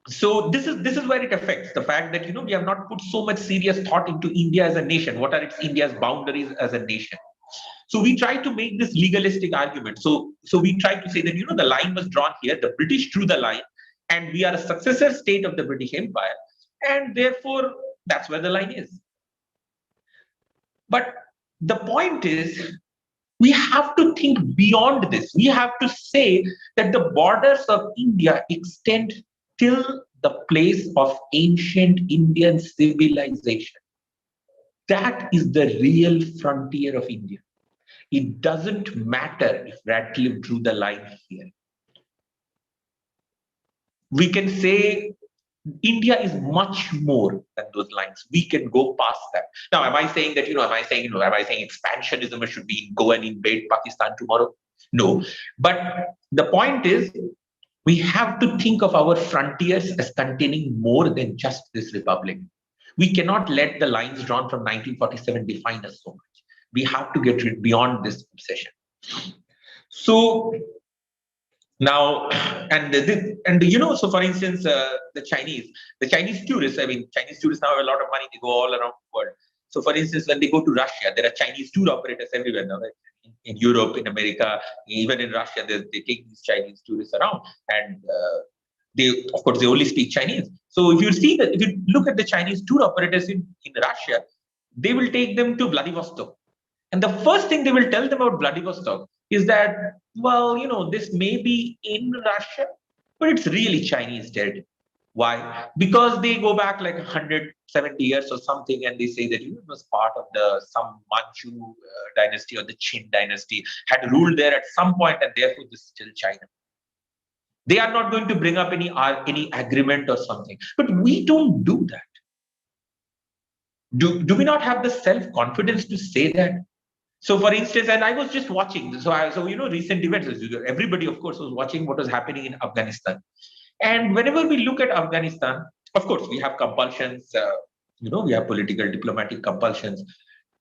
So this is where it affects the fact that we have not put so much serious thought into India as a nation. What are India's boundaries as a nation? So we try to make this legalistic argument. So we try to say that the line was drawn here. The British drew the line, and we are a successor state of the British Empire, and therefore that's where the line is. But the point is, we have to think beyond this. We have to say that the borders of India extend till the place of ancient Indian civilization. That is the real frontier of India. It doesn't matter if Radcliffe drew the line here. We can say India is much more than those lines. We can go past that. Now, am I saying that, am I saying expansionism should be go and invade Pakistan tomorrow? No. But the point is, we have to think of our frontiers as containing more than just this republic. We cannot let the lines drawn from 1947 define us so much. We have to get beyond this obsession. So now, so for instance, the Chinese tourists, Chinese tourists now have a lot of money, they go all around the world. So for instance, when they go to Russia, there are Chinese tour operators everywhere now, right? In Europe, in America, even in Russia, they take these Chinese tourists around, and they only speak Chinese. So if you look at the Chinese tour operators in Russia, they will take them to Vladivostok. And the first thing they will tell them about Vladivostok is that, well, this may be in Russia, but it's really Chinese territory. Why? Because they go back like 170 years or something, and they say that it was part of some Manchu dynasty, or the Qin dynasty had ruled there at some point, and therefore this is still China. They are not going to bring up any agreement or something. But we don't do that. Do we not have the self-confidence to say that? So for instance, and I was just watching, recent events, everybody of course was watching what was happening in Afghanistan. And whenever we look at Afghanistan, of course we have compulsions, we have political diplomatic compulsions.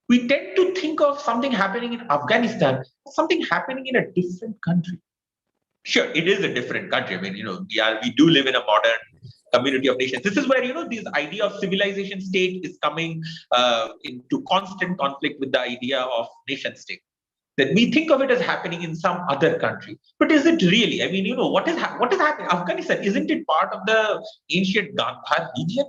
We tend to think of something happening in Afghanistan, something happening in a different country. Sure, it is a different country. We do live in a modern community of nations. This is where, this idea of civilization state is coming into constant conflict with the idea of nation state. That we think of it as happening in some other country. But is it really? What is happening? Afghanistan, isn't it part of the ancient Gandhar region?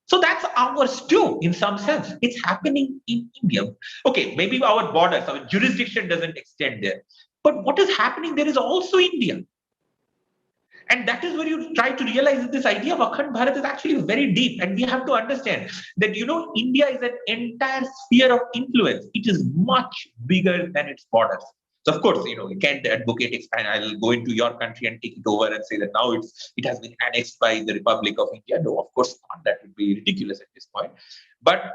So that's ours too, in some sense. It's happening in India. Okay, maybe our borders, our jurisdiction doesn't extend there. But what is happening there is also India. And that is where you try to realize that this idea of Akhand Bharat is actually very deep. And we have to understand that, India is an entire sphere of influence. It is much bigger than its borders. So of course, you can't advocate expand. I'll go into your country and take it over and say that now it has been annexed by the Republic of India. No, of course not. That would be ridiculous at this point. But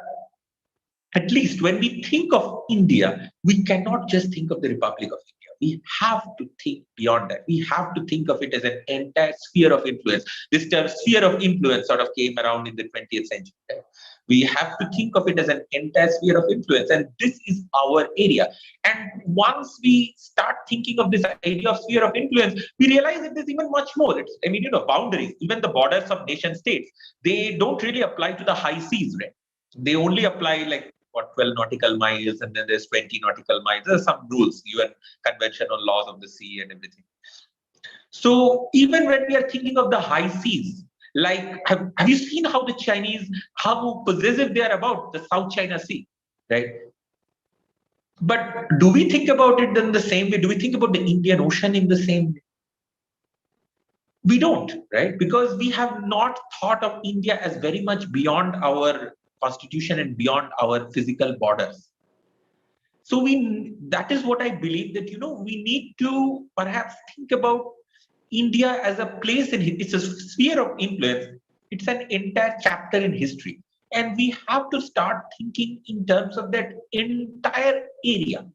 at least when we think of India, we cannot just think of the Republic of India. We have to think beyond that. We have to think of it as an entire sphere of influence. This term sphere of influence sort of came around in the 20th century. We have to think of it as an entire sphere of influence, and this is our area. And once we start thinking of this idea of sphere of influence, we realize that there's even much more. It's, boundaries, even the borders of nation states, they don't really apply to the high seas, right? They only apply 12 nautical miles, and then there's 20 nautical miles. There are some rules, UN Convention on Laws of the Sea and everything. So even when we are thinking of the high seas, have you seen how the Chinese, how possessive they are about the South China Sea, right? But do we think about it in the same way? Do we think about the Indian Ocean in the same way? We don't, right? Because we have not thought of India as very much beyond our constitution and beyond our physical borders. So that is what I believe, that we need to perhaps think about India as a place it's a sphere of influence. It's an entire chapter in history, and we have to start thinking in terms of that entire area,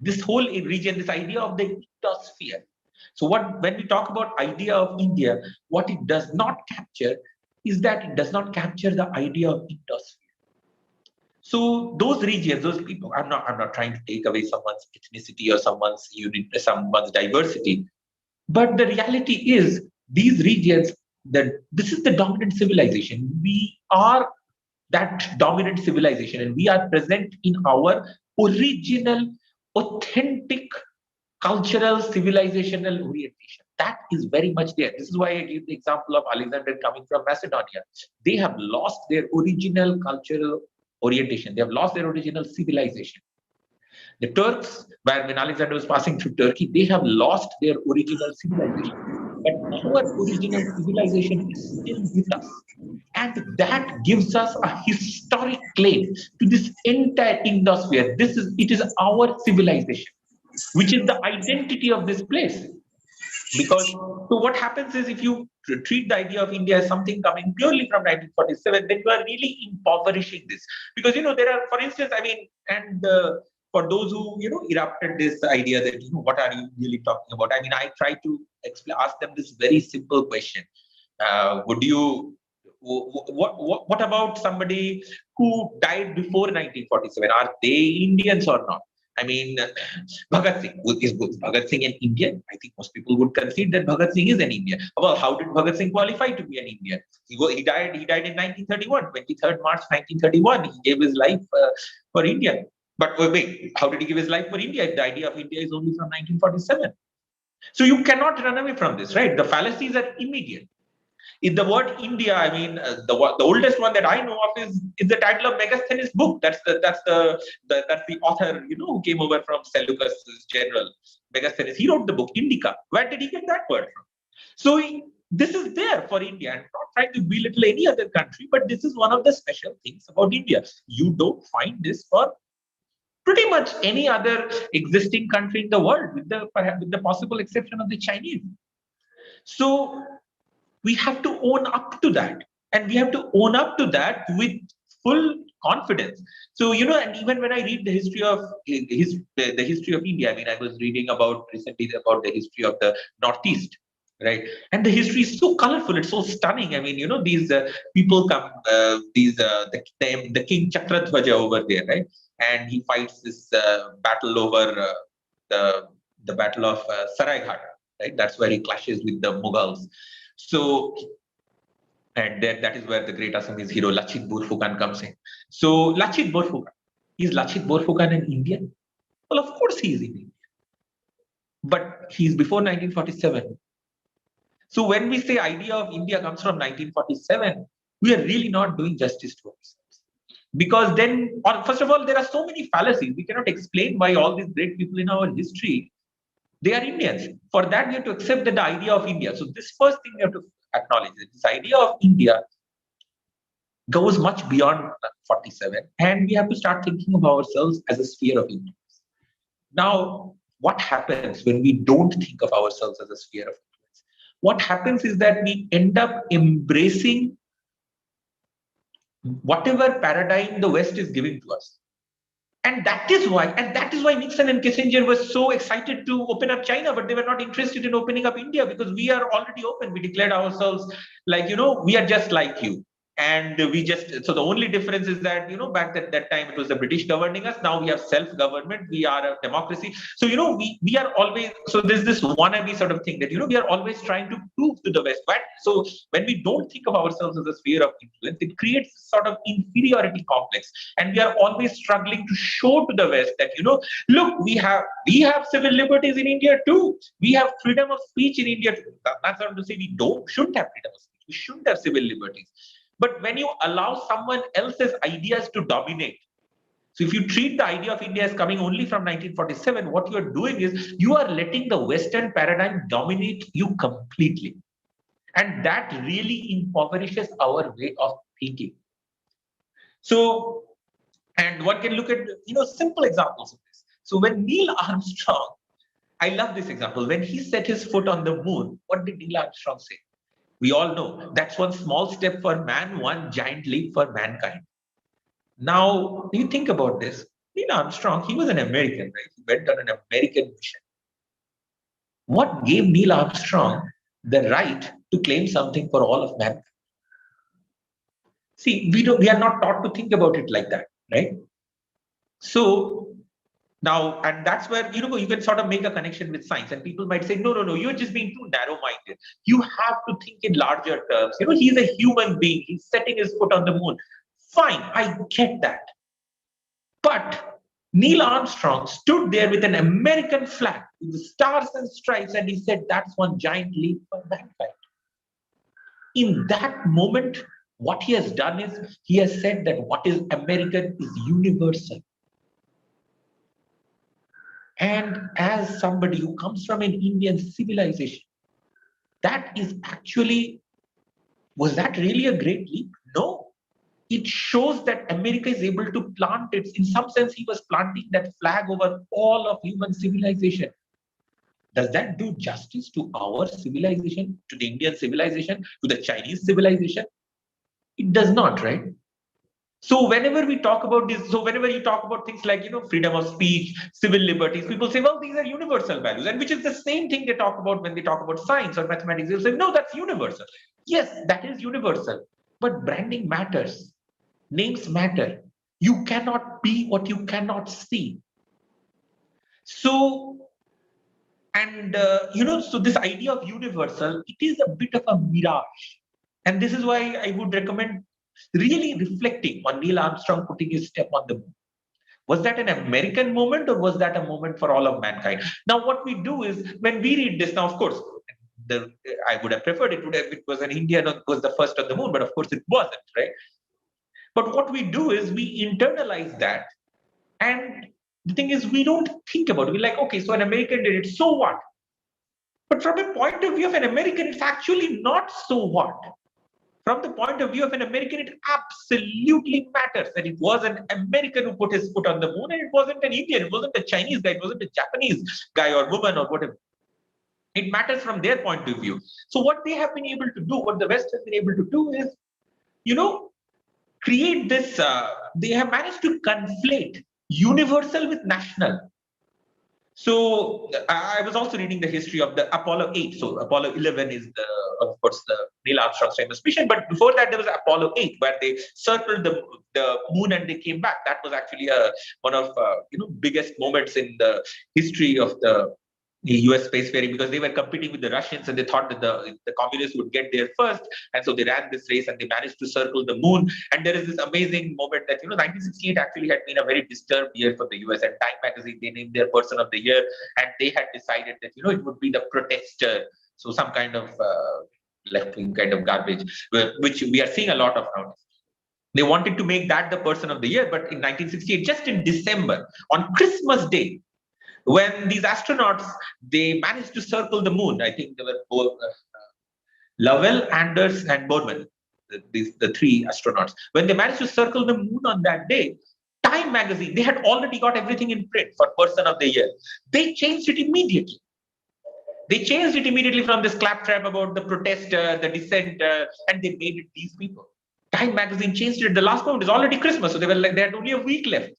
this whole region, this idea of the Indosphere. So when we talk about idea of India, what it does not capture is that it does not capture the idea of Indosphere. So those regions, those people, I'm not trying to take away someone's ethnicity or someone's diversity, but the reality is these regions, that this is the dominant civilization. We are that dominant civilization, and we are present in our original, authentic cultural, civilizational orientation. That is very much there. This is why I gave the example of Alexander coming from Macedonia. They have lost their original cultural orientation. They have lost their original civilization. The Turks, when Alexander was passing through Turkey, they have lost their original civilization. But our original civilization is still with us. And that gives us a historic claim to this entire Indosphere. It is our civilization, which is the identity of this place. Because so what happens is, if you treat the idea of India as something coming purely from 1947, then you are really impoverishing this. Because there are, for instance, for those who erupted this idea that what are you really talking about? I try to ask them this very simple question: what about somebody who died before 1947? Are they Indians or not? Bhagat Singh is good. Bhagat Singh an Indian? I think most people would concede that Bhagat Singh is an Indian. Well, how did Bhagat Singh qualify to be an Indian? He died in 1931, 23rd March 1931. He gave his life for India. But wait, how did he give his life for India if the idea of India is only from 1947? So you cannot run away from this, right? The fallacies are immediate. In the word India, the oldest one that I know of is the title of Megasthenes' book. That's the author, who came over from Seleucus' general Megasthenes. He wrote the book Indica. Where did he get that word from? So this is there for India. I'm not trying to belittle any other country, but this is one of the special things about India. You don't find this for pretty much any other existing country in the world, with the possible exception of the Chinese. So we have to own up to that, and we have to own up to that with full confidence. So and even when I read the history of India, I was reading recently about the history of the Northeast, right? And the history is so colorful, it's so stunning. These people come, the King Chakradhwaja over there, right? And he fights this battle over the Battle of Saraighat, right? That's where he clashes with the Mughals. So, and that is where the great Assamese hero Lachit Borphukan comes in. So Lachit Borphukan, is Lachit Borphukan an Indian? Well, of course he is Indian, but he's before 1947. So when we say idea of India comes from 1947, we are really not doing justice to ourselves. Because then, first of all, there are so many fallacies. We cannot explain why all these great people in our history, they are Indians. For that, we have to accept that the idea of India. So this first thing we have to acknowledge, that this idea of India goes much beyond 47, and we have to start thinking of ourselves as a sphere of influence. Now, what happens when we don't think of ourselves as a sphere of influence? What happens is that we end up embracing whatever paradigm the West is giving to us. And that is why Nixon and Kissinger were so excited to open up China, but they were not interested in opening up India, because we are already open. We declared ourselves like, we are just like you. And so the only difference is that, back at that time, it was the British governing us. Now we have self-government. We are a democracy. So, we are always, so there's this wannabe sort of thing that, we are always trying to prove to the West. But so when we don't think of ourselves as a sphere of influence, it creates sort of inferiority complex. And we are always struggling to show to the West that, look, we have civil liberties in India too. We have freedom of speech in India too. That's not to say we shouldn't have freedom of speech. We shouldn't have civil liberties. But when you allow someone else's ideas to dominate, so if you treat the idea of India as coming only from 1947, what you are doing is you are letting the Western paradigm dominate you completely. And that really impoverishes our way of thinking. So, and one can look at, simple examples of this. So when Neil Armstrong, I love this example, when he set his foot on the moon, what did Neil Armstrong say? We all know that's one small step for man, one giant leap for mankind. Now, you think about this. Neil Armstrong, he was an American, right? He went on an American mission. What gave Neil Armstrong the right to claim something for all of mankind? See, we are not taught to think about it like that, right? So now, and that's where, you can sort of make a connection with science, and people might say, no, you're just being too narrow-minded. You have to think in larger terms. He's a human being. He's setting his foot on the moon. Fine, I get that. But Neil Armstrong stood there with an American flag with the stars and stripes, and he said, that's one giant leap for mankind. In that moment, what he has done is he has said that what is American is universal. And as somebody who comes from an Indian civilization, that is actually, was that really a great leap? No. It shows that America is able to plant it. In some sense, he was planting that flag over all of human civilization. Does that do justice to our civilization, to the Indian civilization, to the Chinese civilization? It does not, right? So whenever we talk about this, so whenever you talk about things like, freedom of speech, civil liberties, people say, well, these are universal values, and which is the same thing they talk about when they talk about science or mathematics. They'll say, no, that's universal. Yes, that is universal, but branding matters. Names matter. You cannot be what you cannot see. So, and so this idea of universal, it is a bit of a mirage. And this is why I would recommend really reflecting on Neil Armstrong putting his step on the moon. Was that an American moment, or was that a moment for all of mankind? Now, what we do is, when we read this, now, of course, I would have preferred it if it was an Indian who was the first on the moon, but of course it wasn't, right? But what we do is we internalize that. And the thing is, we don't think about it. We're like, okay, so an American did it, so what? But from a point of view of an American, it's actually not so what. From the point of view of an American, it absolutely matters that it was an American who put his foot on the moon, and it wasn't an Indian, it wasn't a Chinese guy, it wasn't a Japanese guy or woman or whatever. It matters from their point of view. So what they have been able to do, what the West has been able to do is, create this, they have managed to conflate universal with national. So I was also reading the history of the Apollo 8. So Apollo 11 is of course, the Neil Armstrong's famous mission. But before that, there was Apollo 8, where they circled the moon and they came back. That was actually one of biggest moments in the history of the US spacefaring, because they were competing with the Russians, and they thought that the communists would get there first, and so they ran this race and they managed to circle the moon. And there is this amazing moment that 1968 actually had been a very disturbed year for the US, and Time magazine, they named their person of the year, and they had decided that it would be the protester, so some kind of left-wing kind of garbage, which we are seeing a lot of now. They wanted to make that the person of the year, but in 1968, just in December, on Christmas Day, when these astronauts, they managed to circle the moon. I think there were both Lovell, Anders, and Borman, the three astronauts. When they managed to circle the moon on that day, Time magazine, they had already got everything in print for person of the year. They changed it immediately. They changed it immediately from this claptrap about the protester, the dissenter, and they made it these people. Time magazine changed it at the last moment. It's already Christmas, so they had only a week left.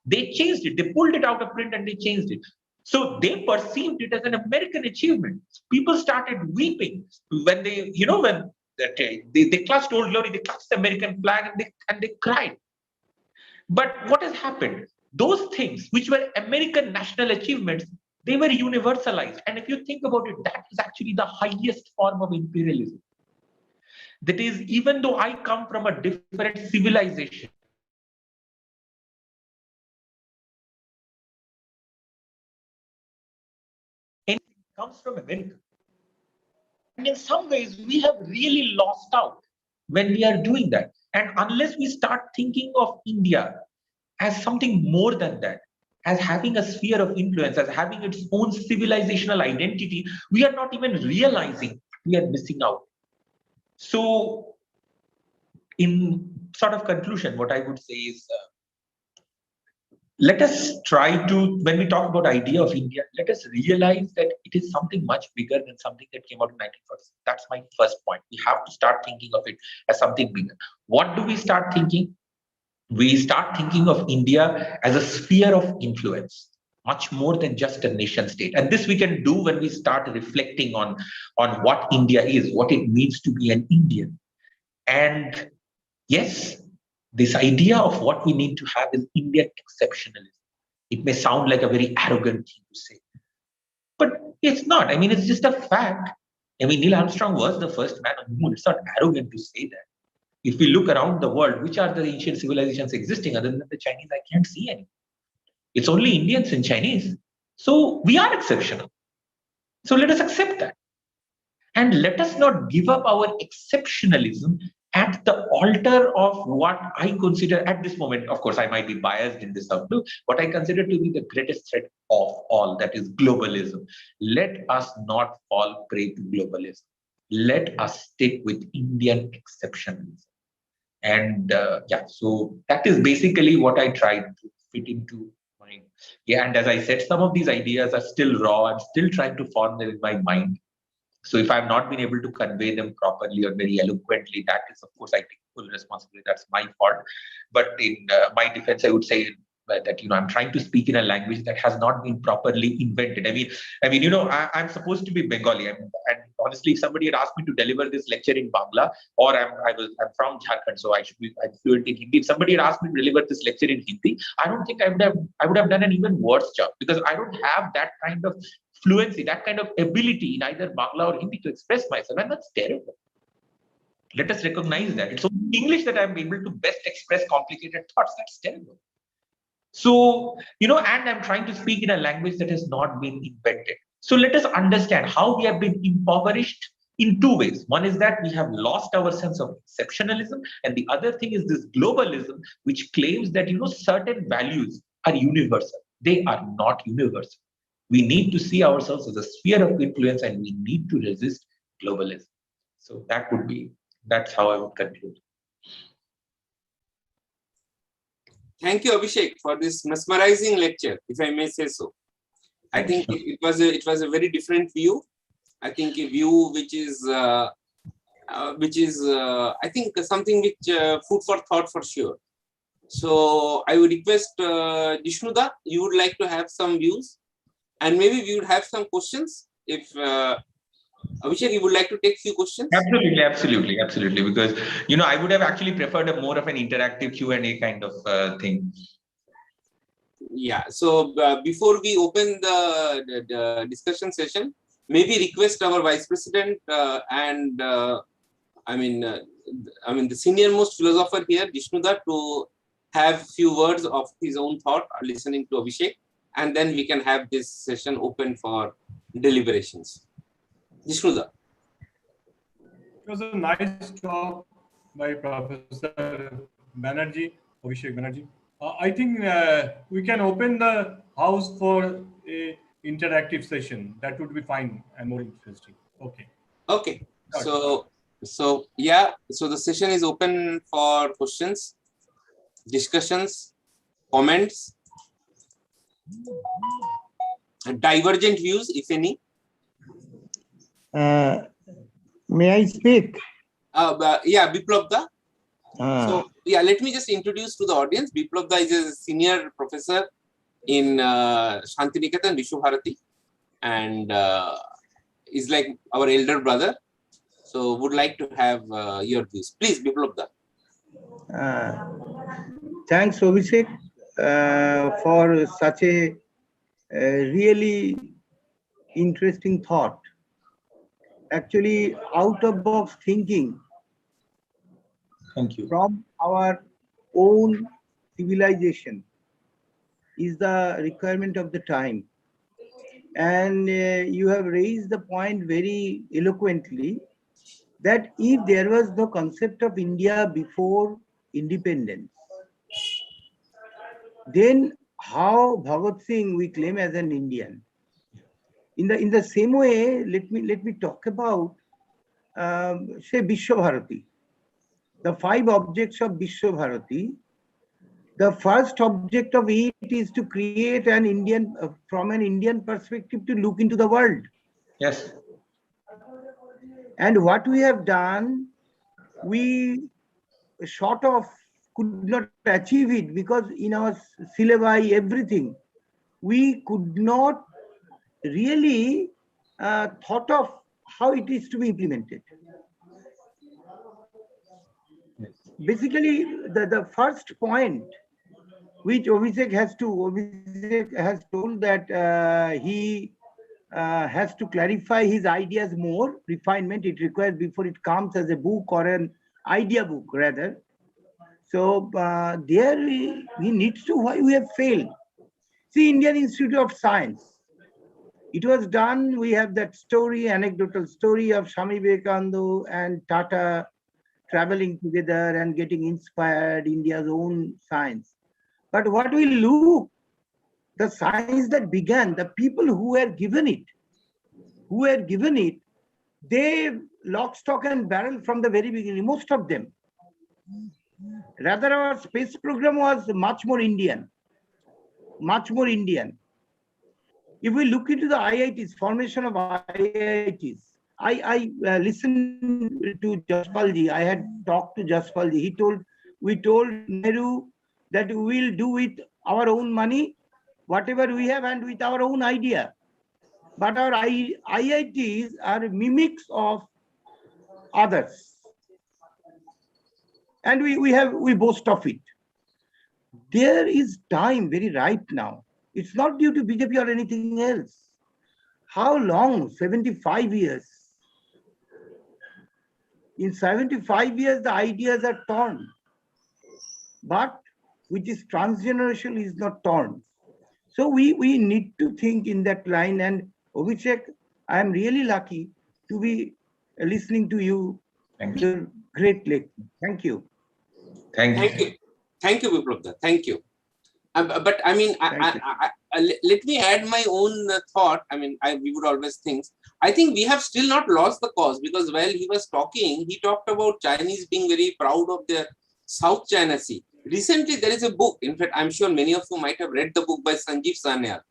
They changed it. They pulled it out of print and they changed it. So they perceived it as an American achievement. People started weeping when they, when they clutched Old Glory, they clutched the American flag, and they cried. But what has happened? Those things which were American national achievements, they were universalized. And if you think about it, that is actually the highest form of imperialism. That is, even though I come from a different civilization, comes from America. And in some ways, we have really lost out when we are doing that. And unless we start thinking of India as something more than that, as having a sphere of influence, as having its own civilizational identity, we are not even realizing we are missing out. So, in sort of conclusion, what I would say is, let us try to, when we talk about idea of India, let us realize that it is something much bigger than something that came out in 1940s. That's my first point. We have to start thinking of it as something bigger. What do we start thinking? We start thinking of India as a sphere of influence. much more than just a nation state. And this we can do when we start reflecting on what India is, what it means to be an Indian. And yes, this idea of what we need to have is Indian exceptionalism. It may sound like a very arrogant thing to say, but it's not. I mean, it's just a fact. I mean, Neil Armstrong was the first man on the moon. It's not arrogant to say that. If we look around the world, which are the ancient civilizations existing other than the Chinese? I can't see any. It's only Indians and Chinese. So we are exceptional. So let us accept that. And let us not give up our exceptionalism at the altar of what I consider at this moment, of course, I might be biased in this outlook, what I consider to be the greatest threat of all, that is globalism. Let us not fall prey to globalism. Let us stick with Indian exceptionalism. And yeah, so that is basically what I tried to fit into my, yeah, and as I said, some of these ideas are still raw. I'm still trying to form them in my mind. So if I've not been able to convey them properly or very eloquently, that is, of course, I take full responsibility. That's my fault. But in my defense, I would say that, I'm trying to speak in a language that has not been properly invented. I mean, I'm supposed to be Bengali, and honestly, if somebody had asked me to deliver this lecture in Bangla, or I'm from Jharkhand, so I'm fluent in Hindi. If somebody had asked me to deliver this lecture in Hindi, I don't think I would have done an even worse job, because I don't have that kind of fluency, that kind of ability in either Bangla or Hindi to express myself, and that's terrible. Let us recognize that. It's only English that I'm able to best express complicated thoughts. That's terrible. So, and I'm trying to speak in a language that has not been invented. So let us understand how we have been impoverished in two ways. One is that we have lost our sense of exceptionalism, and the other thing is this globalism, which claims that, certain values are universal. They are not universal. We need to see ourselves as a sphere of influence, and we need to resist globalism. So that's how I would conclude. Thank you, Abhishek, for this mesmerizing lecture, if I may say so. I think it was a very different view. I think a view which is I think something which food for thought for sure. So I would request Jishnuda, you would like to have some views, and maybe we would have some questions. If Abhishek, you would like to take few questions? Absolutely. Because, I would have actually preferred more of an interactive Q&A kind of thing. Yeah. So before we open the discussion session, maybe request our Vice President and the senior most philosopher here, Jishnuda, to have few words of his own thought, listening to Abhishek, and then we can have this session open for deliberations. Jishnuda. It was a nice talk by Professor Banerjee, Abhishek Banerjee. I think we can open the house for a interactive session. That would be fine and more interesting. Okay. Okay. So yeah. So the session is open for questions, discussions, comments, divergent views, if any. May I speak? Yeah, Biplabda. So yeah, let me just introduce to the audience. Biplabda is a senior professor in Shantiniketan Vishwabharati, and is like our elder brother. So would like to have your views. Please, Biplabda. Thanks, Abhishek, for such a really interesting thought. Actually, out-of-box thinking. Thank you. From our own civilization is the requirement of the time. And you have raised the point very eloquently that if there was the concept of India before independence, then how Bhagat Singh we claim as an Indian? In the same way, let me talk about say Vishwabharati. The 5 objects of Vishwabharati. The first object of it is to create an Indian, from an Indian perspective, to look into the world. Yes. And what we have done, we could not achieve it, because in our syllabi, everything, we could not really thought of how it is to be implemented. Basically, the first point which Abhishek has told that he has to clarify his ideas more, refinement it requires before it comes as a book or an idea book rather. So there he needs to, why we have failed. See, Indian Institute of Science, it was done, we have that story, anecdotal story of Swami Vivekananda and Tata traveling together and getting inspired, India's own science. But what we look, the science that began, the people who were given it, they lock, stock and barrel from the very beginning, most of them. Rather, our space program was much more Indian. If we look into the IITs, formation of IITs, I listened to Jaspalji. I had talked to Jaspalji. We told Nehru that we will do with our own money, whatever we have, and with our own idea. But our IITs are mimics of others. And we boast of it. There is time very right now. It's not due to BJP or anything else. How long? 75 years. In 75 years, the ideas are torn. But which is transgenerational is not torn. So we need to think in that line. And Abhishek, I am really lucky to be listening to you. Thank you. Your great lecture. Thank you. Thank you. Thank you. Thank you, Biplab. Thank you. But I mean, let me add my own thought. I mean, we would always think. I think we have still not lost the cause, because while he was talking, he talked about Chinese being very proud of their South China Sea. Recently, there is a book. In fact, I'm sure many of you might have read the book by Sanjeev Sanyal,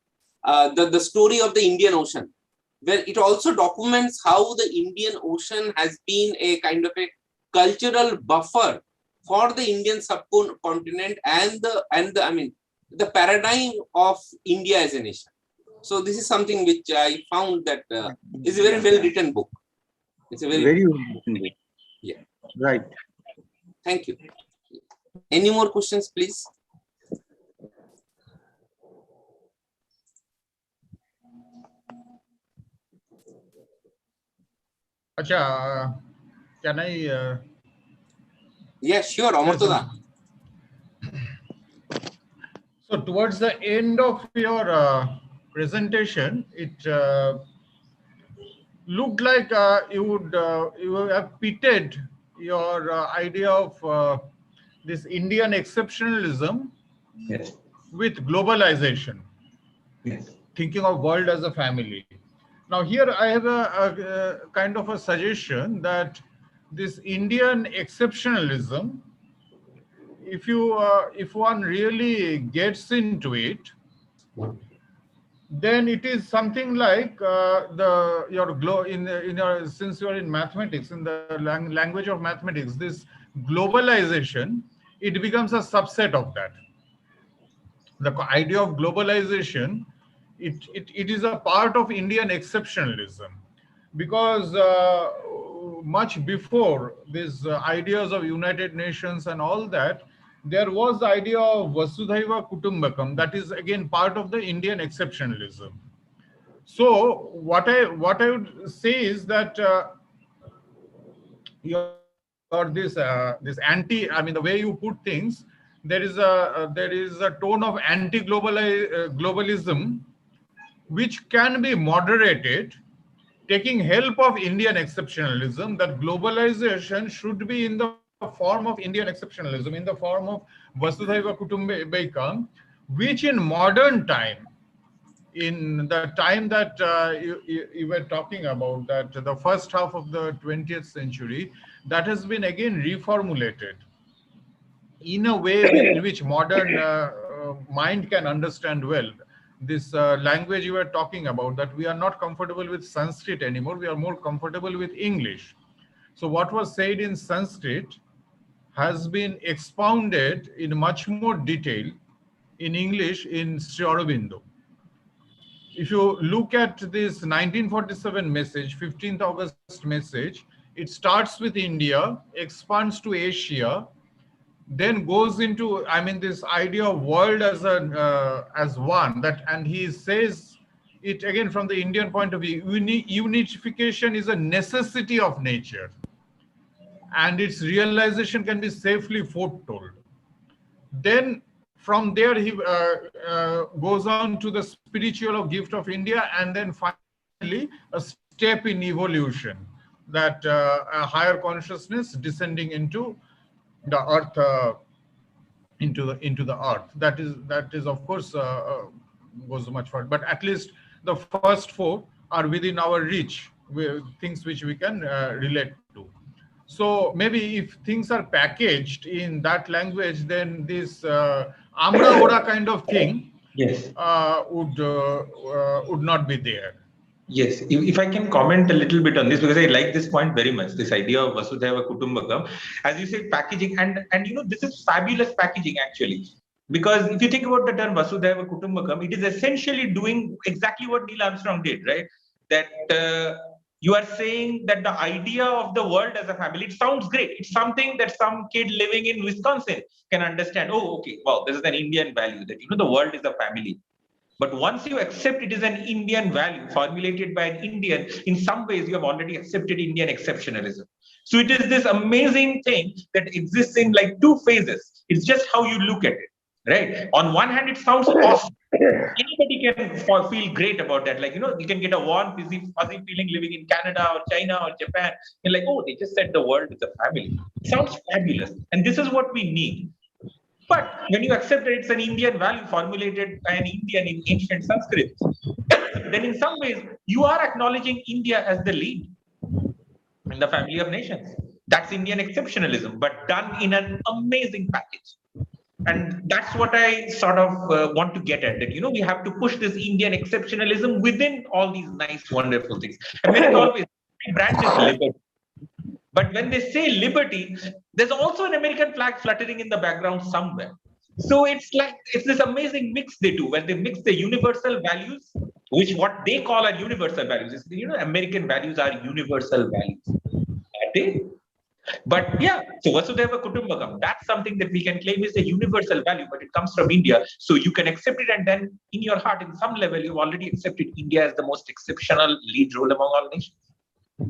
the story of the Indian Ocean, where it also documents how the Indian Ocean has been a kind of a cultural buffer for the Indian subcontinent and the paradigm of India as a nation. So this is something which I found that is a very well written book. It's a very well written book. Yeah. Right. Thank you. Any more questions, please? Acha, can I? Yeah, sure, Amartya. So towards the end of your presentation, it looked like you would have pitted your idea of this Indian exceptionalism Yes. with globalization, Yes. thinking of world as a family. Now here I have a kind of a suggestion that this Indian exceptionalism, if one really gets into it, then it is something like since you are in mathematics, in the language of mathematics, this globalization, it becomes a subset of that. The idea of globalization, it is a part of Indian exceptionalism, because much before these ideas of United Nations and all that, there was the idea of Vasudhaiva Kutumbakam, that is again part of the Indian exceptionalism. So what I would say is that this anti, I mean, the way you put things, there is a tone of anti-globalism which can be moderated, taking help of Indian exceptionalism, that globalization should be in the form of Indian exceptionalism, in the form of Vasudhaiva Kutumbakam, which in modern time, in the time that you were talking about, that the first half of the 20th century, that has been again reformulated in a way in which modern mind can understand well. This language you were talking about, that we are not comfortable with Sanskrit anymore, we are more comfortable with English. So what was said in Sanskrit has been expounded in much more detail in English in Sri Aurobindo. if you look at this 1947 message, 15th August message, it starts with India, expands to Asia, then goes into, I mean, this idea of world as one, that, and he says it again from the Indian point of view, unification is a necessity of nature, and its realization can be safely foretold. Then from there he goes on to the spiritual gift of India, and then finally a step in evolution, that a higher consciousness descending into the earth, into the earth. That is of course goes much further, but at least the first four are within our reach, things which we can relate to. So maybe if things are packaged in that language, then this amra ora kind of thing, Yes. Would not be there. Yes, if I can comment a little bit on this, because I like this point very much, this idea of Vasudhaiva Kutumbakam, as you say, packaging, and this is fabulous packaging actually, because if you think about the term Vasudhaiva Kutumbakam, it is essentially doing exactly what Neil Armstrong did, right? That you are saying that the idea of the world as a family, it sounds great. It's something that some kid living in Wisconsin can understand. Oh, okay, wow, this is an Indian value, that the world is a family. But once you accept it is an Indian value formulated by an Indian, in some ways you have already accepted Indian exceptionalism. So it is this amazing thing that exists in like two phases. It's just how you look at it, right? On one hand, it sounds awesome. Anybody can feel great about that. Like, you can get a warm, fuzzy feeling living in Canada or China or Japan. You're like, oh, they just said the world is a family. It sounds fabulous. And this is what we need. But when you accept that it's an Indian value formulated by an Indian in ancient Sanskrit, then in some ways you are acknowledging India as the lead in the family of nations. That's Indian exceptionalism, but done in an amazing package. And that's what I sort of want to get at, that, we have to push this Indian exceptionalism within all these nice, wonderful things. America always branches liberty. But when they say liberty, there's also an American flag fluttering in the background somewhere. So it's this amazing mix they do, where they mix the universal values, which what they call are universal values. American values are universal values. Are they? But yeah, so Vasudhaiva Kutumbakam, that's something that we can claim is a universal value, but it comes from India. So you can accept it, and then in your heart, in some level, you've already accepted India as the most exceptional lead role among all nations.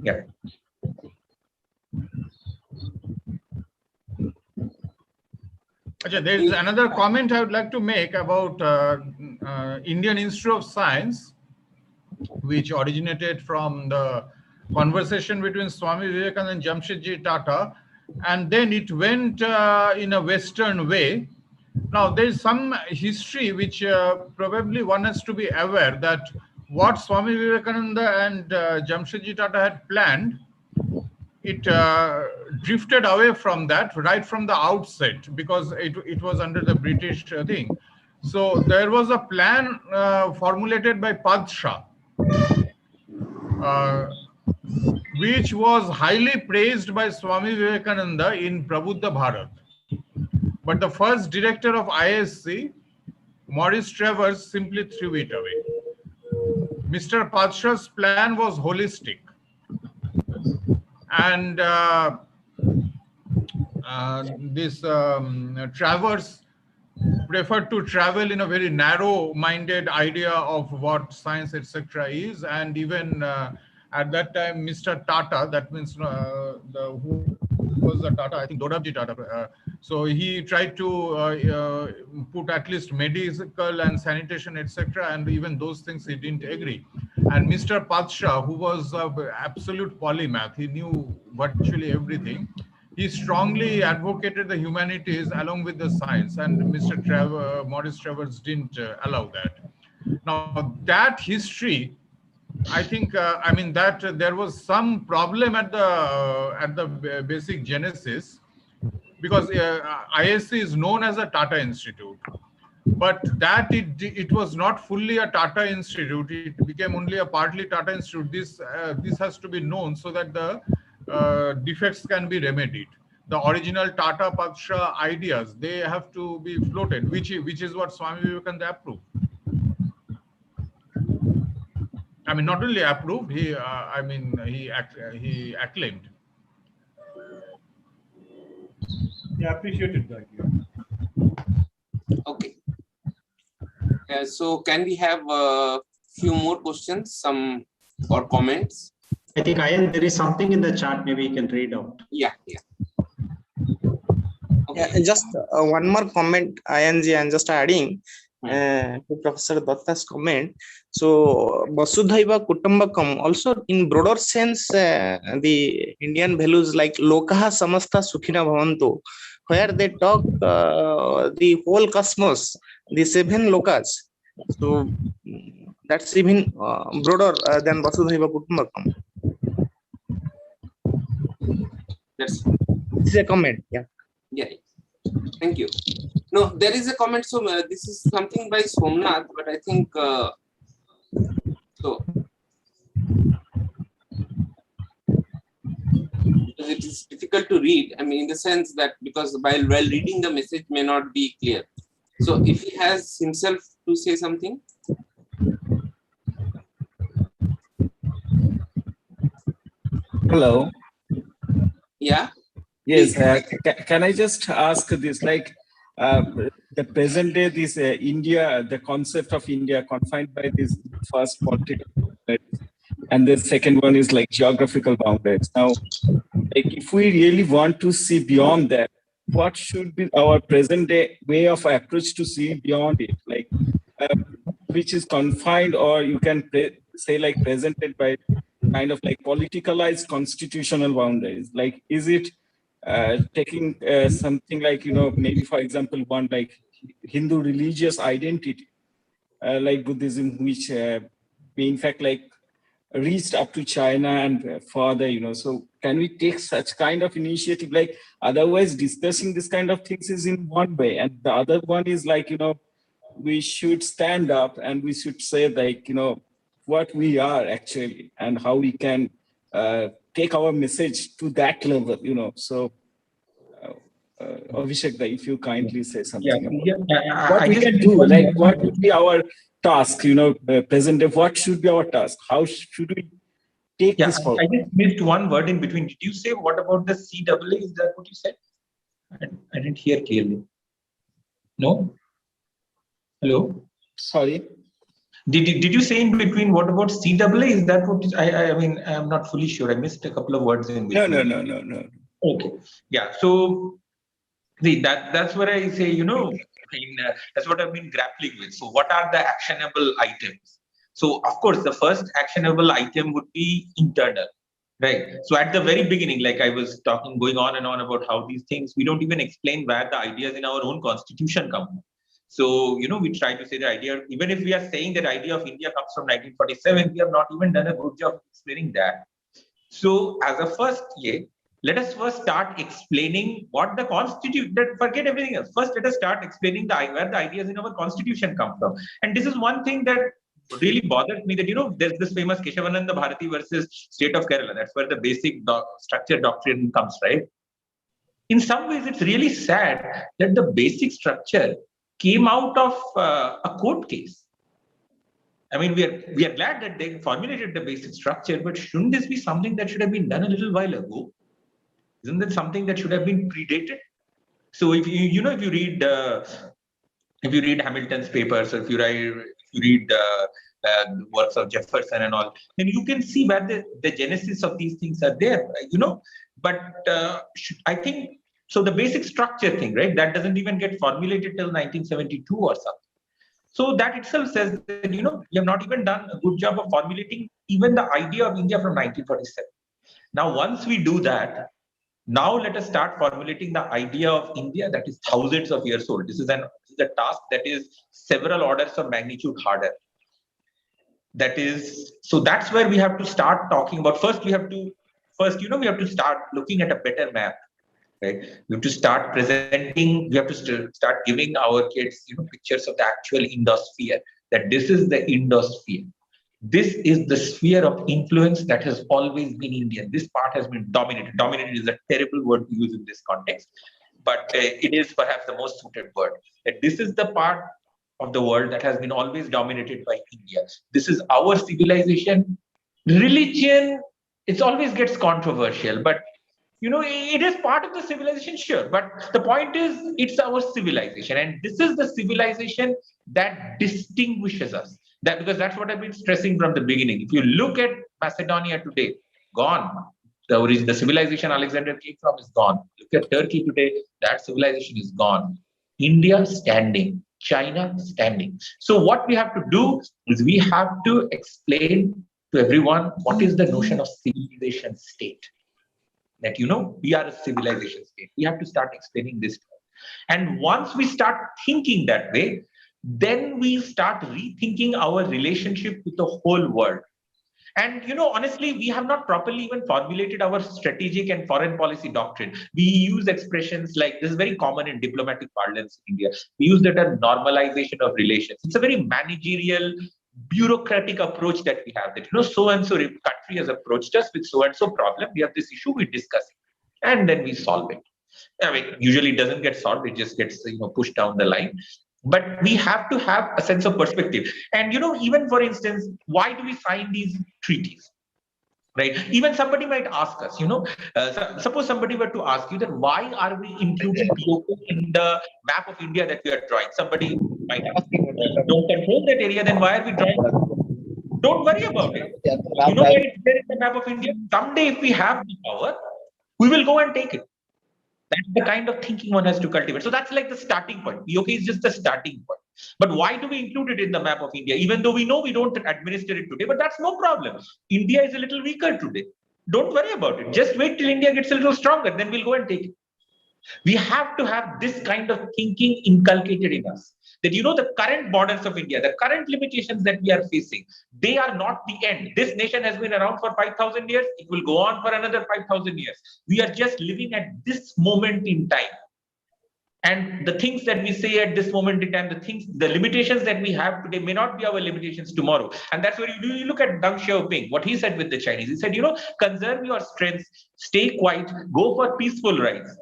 Yeah. There is another comment I would like to make about Indian Institute of Science, which originated from the conversation between Swami Vivekananda and Jamshedji Tata, and then it went in a Western way. Now, there is some history which probably one has to be aware that what Swami Vivekananda and Jamshedji Tata had planned, it drifted away from that right from the outset, because it was under the British thing. So there was a plan formulated by Padshah, which was highly praised by Swami Vivekananda in Prabuddha Bharat. But the first director of ISC, Maurice Travers, simply threw it away. Mr. Padshah's plan was holistic. And this Travers preferred to travel in a very narrow-minded idea of what science, etc. is. And even at that time, Mr. Tata, that means who was the Tata? I think Dorabji Tata. So he tried to put at least medical and sanitation, etc. And even those things he didn't agree. And Mr. Padshah, who was an absolute polymath, he knew virtually everything. He strongly advocated the humanities along with the science, and Mr. Maurice Travers didn't allow that. Now, that history, I think, I mean, that there was some problem at the basic genesis, because ISC is known as a Tata Institute. But that it was not fully a Tata Institute. It became only a partly Tata Institute. This has to be known so that the defects can be remedied. The original Tata Padshah ideas, they have to be floated, which is what Swami Vivekananda approved. I mean, not only approved, he acclaimed. Yeah, appreciated the idea. Okay. So can we have a few more questions, some or comments? I think, Ayan, there is something in the chat. Maybe you can read out. Yeah. Okay. Yeah, just one more comment, ING, I'm just adding to Professor Datta's comment. So, Vasudhaiva Kutumbakam, also in broader sense, the Indian values like Lokaha Samasta Sukhina Bhavantu, where they talk the whole cosmos, the 7 lokas. So, that's even broader than Vasudhaiva Kutumbakam. That's This is a comment, yeah. yeah. Thank you. No, there is a comment. So this is something by Somnath, but I think so. Because it is difficult to read. I mean, in the sense that because while reading the message may not be clear. So if he has himself to say something. Hello. Yeah. Yes. Can I just ask this? Like the present day, this India, the concept of India confined by this first political boundaries, and the second one is like geographical boundaries. Now, like if we really want to see beyond that, what should be our present day way of approach to see beyond it? Like which is confined, or you can say like presented by kind of like politicalized constitutional boundaries. Like, is it taking something like, maybe for example, one like Hindu religious identity, like Buddhism, which in fact like reached up to China and further, so can we take such kind of initiative? Like otherwise discussing this kind of things is in one way, and the other one is like, we should stand up and we should say like, what we are actually and how we can take our message to that level, So Abhishek, if you kindly say something about what we can do, like what would be our task, present day, what should be our task? How should we take this forward? I just missed one word in between. Did you say what about the CAA? Is that what you said? I didn't hear clearly. No? Hello? Sorry? Did you say in between what about CAA? Is that what I mean, I'm not fully sure. I missed a couple of words in between. No. Okay. Yeah. So see, that's what I say, that's what I've been grappling with. So what are the actionable items? So of course, the first actionable item would be internal, right? So at the very beginning, like I was going on and on about how these things, we don't even explain where the ideas in our own constitution come from. So, we try to say the idea, even if we are saying that idea of India comes from 1947, we have not even done a good job of explaining that. So as a first, let us first start explaining what the constitution, forget everything else. First, let us start explaining where the ideas in our constitution come from. And this is one thing that really bothers me, that, there's this famous Keshavananda Bharati versus state of Kerala. That's where the basic structure doctrine comes, right? In some ways, it's really sad that the basic structure came out of a court case. I mean, we are glad that they formulated the basic structure, but shouldn't this be something that should have been done a little while ago? Isn't that something that should have been predated? So if you read Hamilton's papers, or if you read the works of Jefferson and all, then you can see where the genesis of these things are there, But I think so. The basic structure thing, right? That doesn't even get formulated till 1972 or something. So that itself says that we have not even done a good job of formulating even the idea of India from 1947. Now, once we do that, now let us start formulating the idea of India that is thousands of years old. This is a task that is several orders of magnitude harder. So that's where we have to start talking about. First, we have to start looking at a better map, right? We have to start presenting. We have to start giving our kids, pictures of the actual Indosphere. That this is the Indosphere. This is the sphere of influence that has always been Indian. This part has been dominated. Dominated is a terrible word to use in this context, but it is perhaps the most suited word. That this is the part of the world that has been always dominated by India. This is our civilization. Religion, it always gets controversial, but it is part of the civilization, sure. But the point is, it's our civilization, and this is the civilization that distinguishes us. Because that's what I've been stressing from the beginning. If you look at Macedonia today, gone. The civilization Alexander came from is gone. Look at Turkey today, that civilization is gone. India standing, China standing. So what we have to do is we have to explain to everyone what is the notion of civilization state. That we are a civilization state. We have to start explaining this. And once we start thinking that way, then we start rethinking our relationship with the whole world. And honestly, we have not properly even formulated our strategic and foreign policy doctrine. We use expressions like, this is very common in diplomatic parlance in India. We use the term normalization of relations. It's a very managerial, bureaucratic approach that we have, that so and so country has approached us with so and so problem, we have this issue, we discuss it and then we solve it. I mean, usually it doesn't get solved, it just gets pushed down the line. But we have to have a sense of perspective. And even for instance, why do we sign these treaties? Right? Even somebody might ask us, suppose somebody were to ask you that why are we including POK in the map of India that we are drawing? Somebody might ask, don't control that area, then why are we drawing? Don't worry about it. Why it's there in the map of India? Someday if we have the power, we will go and take it. That's the kind of thinking one has to cultivate. So that's like the starting point. POK is just the starting point. But why do we include it in the map of India? Even though we know we don't administer it today, but that's no problem. India is a little weaker today. Don't worry about it. Just wait till India gets a little stronger, then we'll go and take it. We have to have this kind of thinking inculcated in us. That the current borders of India, the current limitations that we are facing, they are not the end. This nation has been around for 5,000 years. It will go on for another 5,000 years. We are just living at this moment in time. And the things that we say at this moment in time, the limitations that we have today may not be our limitations tomorrow. And that's where you look at Deng Xiaoping, what he said with the Chinese. He said, conserve your strength, stay quiet, go for peaceful rise.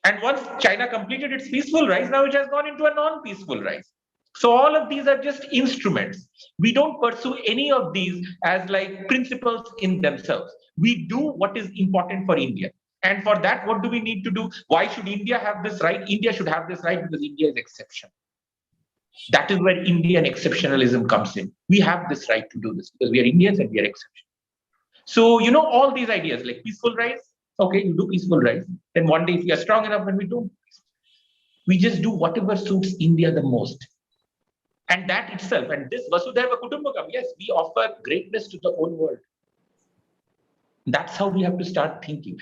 And once China completed its peaceful rise, now it has gone into a non-peaceful rise. So all of these are just instruments. We don't pursue any of these as like principles in themselves. We do what is important for India. And for that, what do we need to do? Why should India have this right? India should have this right because India is exception. That is where Indian exceptionalism comes in. We have this right to do this because we are Indians and we are exception. So, all these ideas like peaceful rise, okay, you do peaceful rise. Then one day if we are strong enough, when we don't, we just do whatever suits India the most. And that itself, and this Vasudhaiva Kutumbakam, yes, we offer greatness to the whole world. That's how we have to start thinking.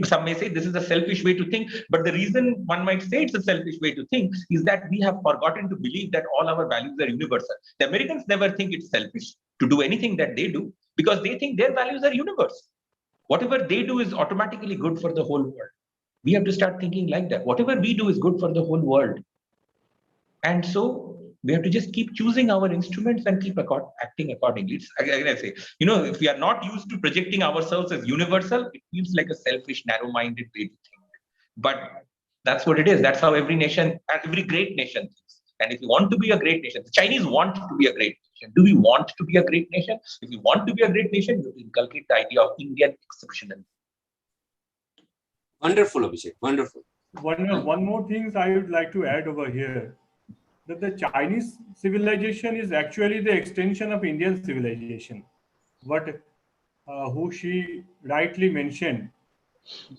Some may say this is a selfish way to think, but the reason one might say it's a selfish way to think is that we have forgotten to believe that all our values are universal. The Americans never think it's selfish to do anything that they do because they think their values are universal. Whatever they do is automatically good for the whole world. We have to start thinking like that. Whatever we do is good for the whole world. And so we have to just keep choosing our instruments and keep acting accordingly. Again, I say, if we are not used to projecting ourselves as universal, it feels like a selfish, narrow-minded way to think. But that's what it is. That's how every nation, every great nation thinks. And if you want to be a great nation, the Chinese want to be a great nation. Do we want to be a great nation? If you want to be a great nation, you inculcate the idea of Indian exceptionalism. Wonderful, Abhishek. Wonderful. One more thing I would like to add over here, that the Chinese civilization is actually the extension of Indian civilization. What who she rightly mentioned,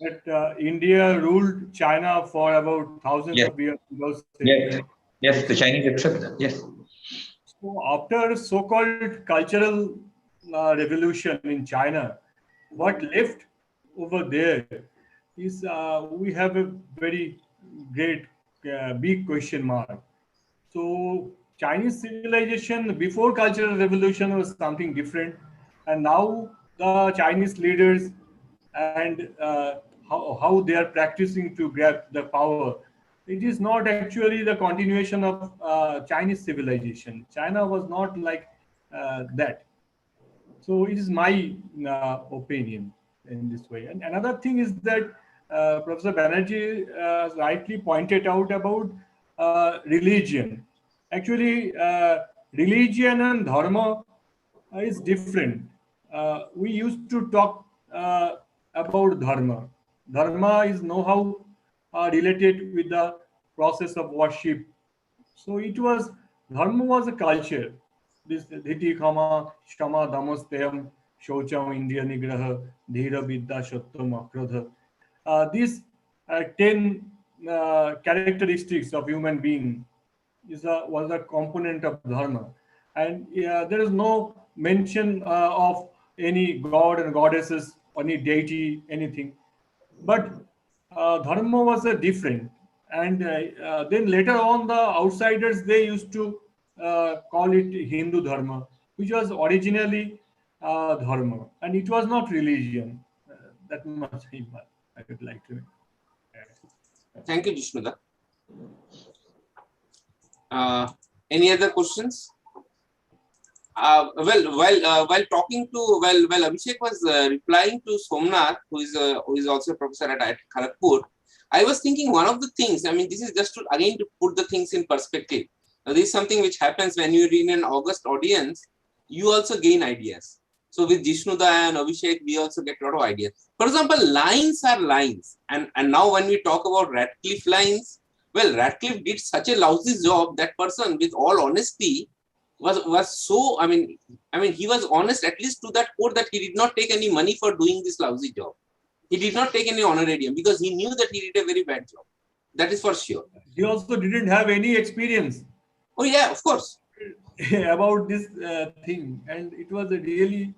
that India ruled China for about thousands of years. Yes, the Chinese accept that. Yes. So after so-called cultural revolution in China, what left over there is we have a very great big question mark. So Chinese civilization before cultural revolution was something different, and now the Chinese leaders and how they are practicing to grab the power, it is not actually the continuation of Chinese civilization. China was not like that. So it is my opinion in this way. And another thing is that Professor Banerjee rightly pointed out about religion. Actually, religion and dharma is different. We used to talk about dharma. Dharma is know-how related with the process of worship. So it was, dharma was a culture. This dhiti khama shama damastayam shaucham indriya nigraha dhira vidya sattam akrodha. These 10 characteristics of human being was a component of dharma, and there is no mention of any god and goddesses, any deity, anything. But dharma was different, and then later on, the outsiders, they used to call it Hindu dharma, which was originally dharma, and it was not religion. That much I would like to add. Thank you, Jishnuda. Any other questions? While talking to Abhishek was replying to Somnath, who is also a professor at IIT Kharagpur, I was thinking one of the things. I mean, this is just to again to put the things in perspective. Now, this is something which happens when you're in an August audience. You also gain ideas. So with Jishnuda and Abhishek, we also get a lot of ideas. For example, lines are lines, and now when we talk about Radcliffe lines, well, Radcliffe did such a lousy job. That person, with all honesty, was so. I mean, he was honest at least to that core that he did not take any money for doing this lousy job. He did not take any honorarium because he knew that he did a very bad job. That is for sure. He also didn't have any experience. Oh yeah, of course. About this thing, and it was a really.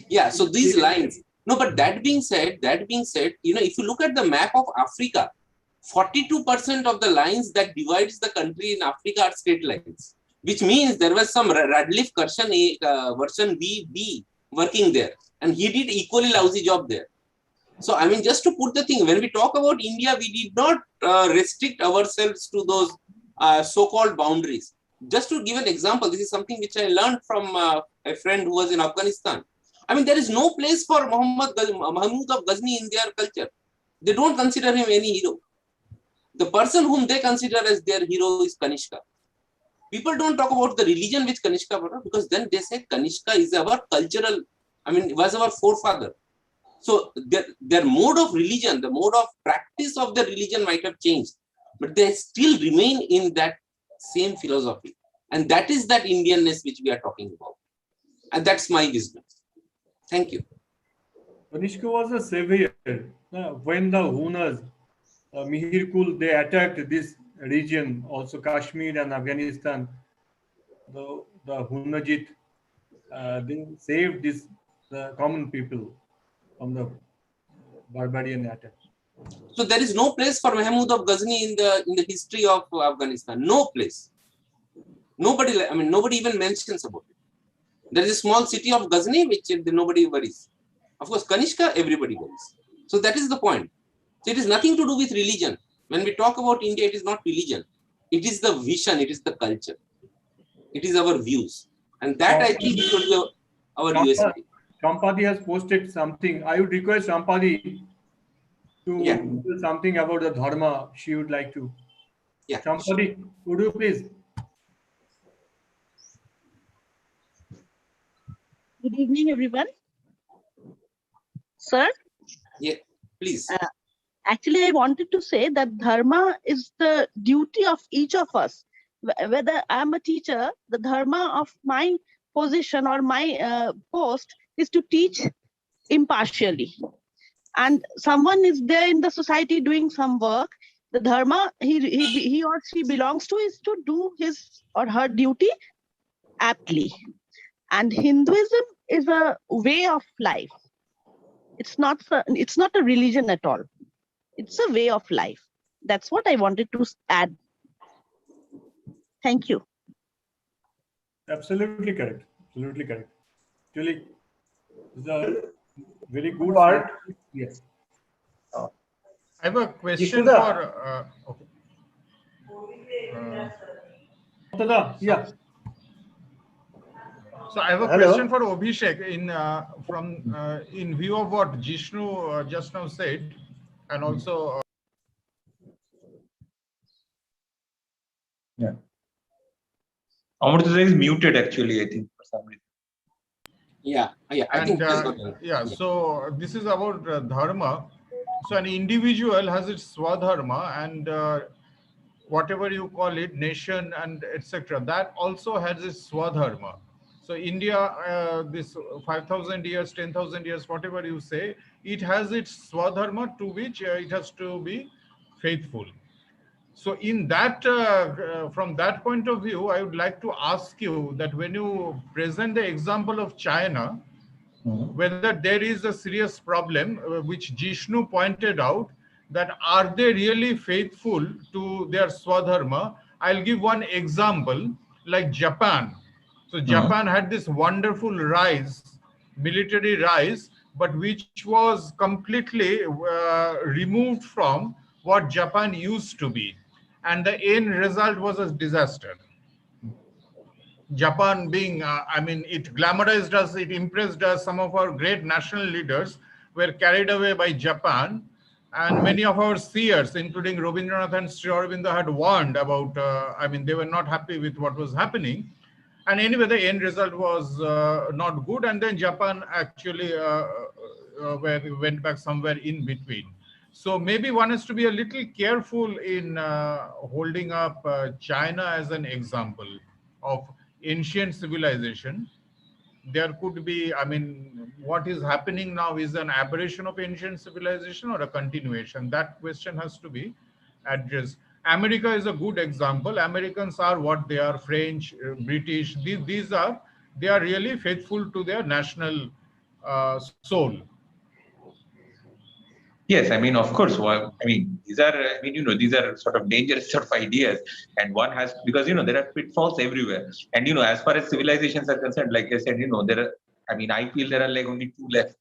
Yeah. So these lines. No, but that being said, you know, if you look at the map of Africa, 42% of the lines that divides the country in Africa are straight lines, which means there was some Radcliffe version A, version B working there, and he did equally lousy job there. So, I mean, just to put the thing, when we talk about India, we did not restrict ourselves to those so-called boundaries. Just to give an example, this is something which I learned from a friend who was in Afghanistan. I mean, there is no place for Mahmud of Ghazni in their culture. They don't consider him any hero. The person whom they consider as their hero is Kanishka. People don't talk about the religion which Kanishka brought, because then they say Kanishka is our cultural, I mean, was our forefather. So their mode of religion, the mode of practice of the religion might have changed, but they still remain in that same philosophy. And that is that Indianness which we are talking about. And that's my wisdom. Thank you. Kanishka was a savior. When the Hunas, Mihirkul, they attacked this region, also Kashmir and Afghanistan, the Hunajit, they saved the common people from the barbarian attack. So there is no place for Mahmud of Ghazni in the history of Afghanistan. No place. Nobody even mentions about it. There is a small city of Ghazni which nobody worries. Of course, Kanishka, everybody worries. So that is the point. So it is nothing to do with religion. When we talk about India, it is not religion. It is the vision. It is the culture. It is our views. And that I think should be our USP. Sampadi has posted something. I would request Sampadi to do something about the dharma she would like to. Yeah. Sampadi, would you please? Good evening, everyone. Sir? Yeah, please. Actually, I wanted to say that dharma is the duty of each of us. Whether I'm a teacher, the dharma of my position or my post is to teach impartially. And someone is there in the society doing some work, the dharma he or she belongs to is to do his or her duty aptly. And Hinduism is a way of life. It's not a religion at all. It's a way of life. That's what I wanted to add. Thank you. Absolutely correct. Absolutely correct. Actually, it's a very good part. Yes. I have a question for. Okay. Yeah. So I have a question for Abhishek in view of what Jishnu just now said, and also. Yeah. Amrutha is muted actually, I think, for some reason. Yeah, I think that's good. yeah, so this is about dharma. So an individual has its swadharma, and whatever you call it, nation and etc., that also has its swadharma. So India, this 5,000 years, 10,000 years, whatever you say, it has its swadharma to which it has to be faithful. So in that, from that point of view, I would like to ask you that when you present the example of China, whether there is a serious problem, which Jishnu pointed out, that are they really faithful to their swadharma? I'll give one example, like Japan. So Japan had this wonderful rise, military rise, but which was completely removed from what Japan used to be. And the end result was a disaster. Japan being, I mean, it glamorized us, it impressed us. Some of our great national leaders were carried away by Japan. And many of our seers, including Rabindranath and Sri Aurobindo, had warned about, I mean, they were not happy with what was happening. And anyway, the end result was not good. And then Japan actually went back somewhere in between. So maybe one has to be a little careful in holding up China as an example of ancient civilization. There could be, I mean, what is happening now is an aberration of ancient civilization or a continuation. That question has to be addressed. America is a good example. Americans are what they are, French, British. These are, they are really faithful to their national soul. Yes, I mean, of course. Well, I mean, these are, I mean, you know, these are sort of dangerous sort of ideas, and one has, because, you know, there are pitfalls everywhere. And, you know, as far as civilizations are concerned, like I said, you know, there are, I mean, I feel there are like only two left.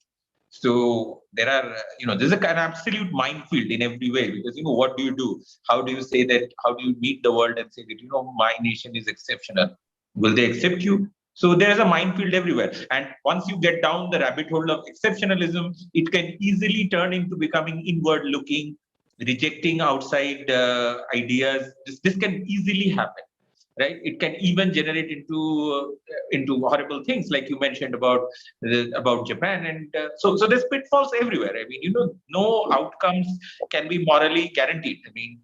So there are, you know, there's a kind of absolute minefield in every way, because, you know, what do you do? How do you say that? How do you meet the world and say that, you know, my nation is exceptional? Will they accept you? So there is a minefield everywhere. And once you get down the rabbit hole of exceptionalism, it can easily turn into becoming inward looking, rejecting outside ideas. This can easily happen, right? It can even generate into horrible things, like you mentioned about Japan. And so there's pitfalls everywhere. I mean, you know, no outcomes can be morally guaranteed. I mean,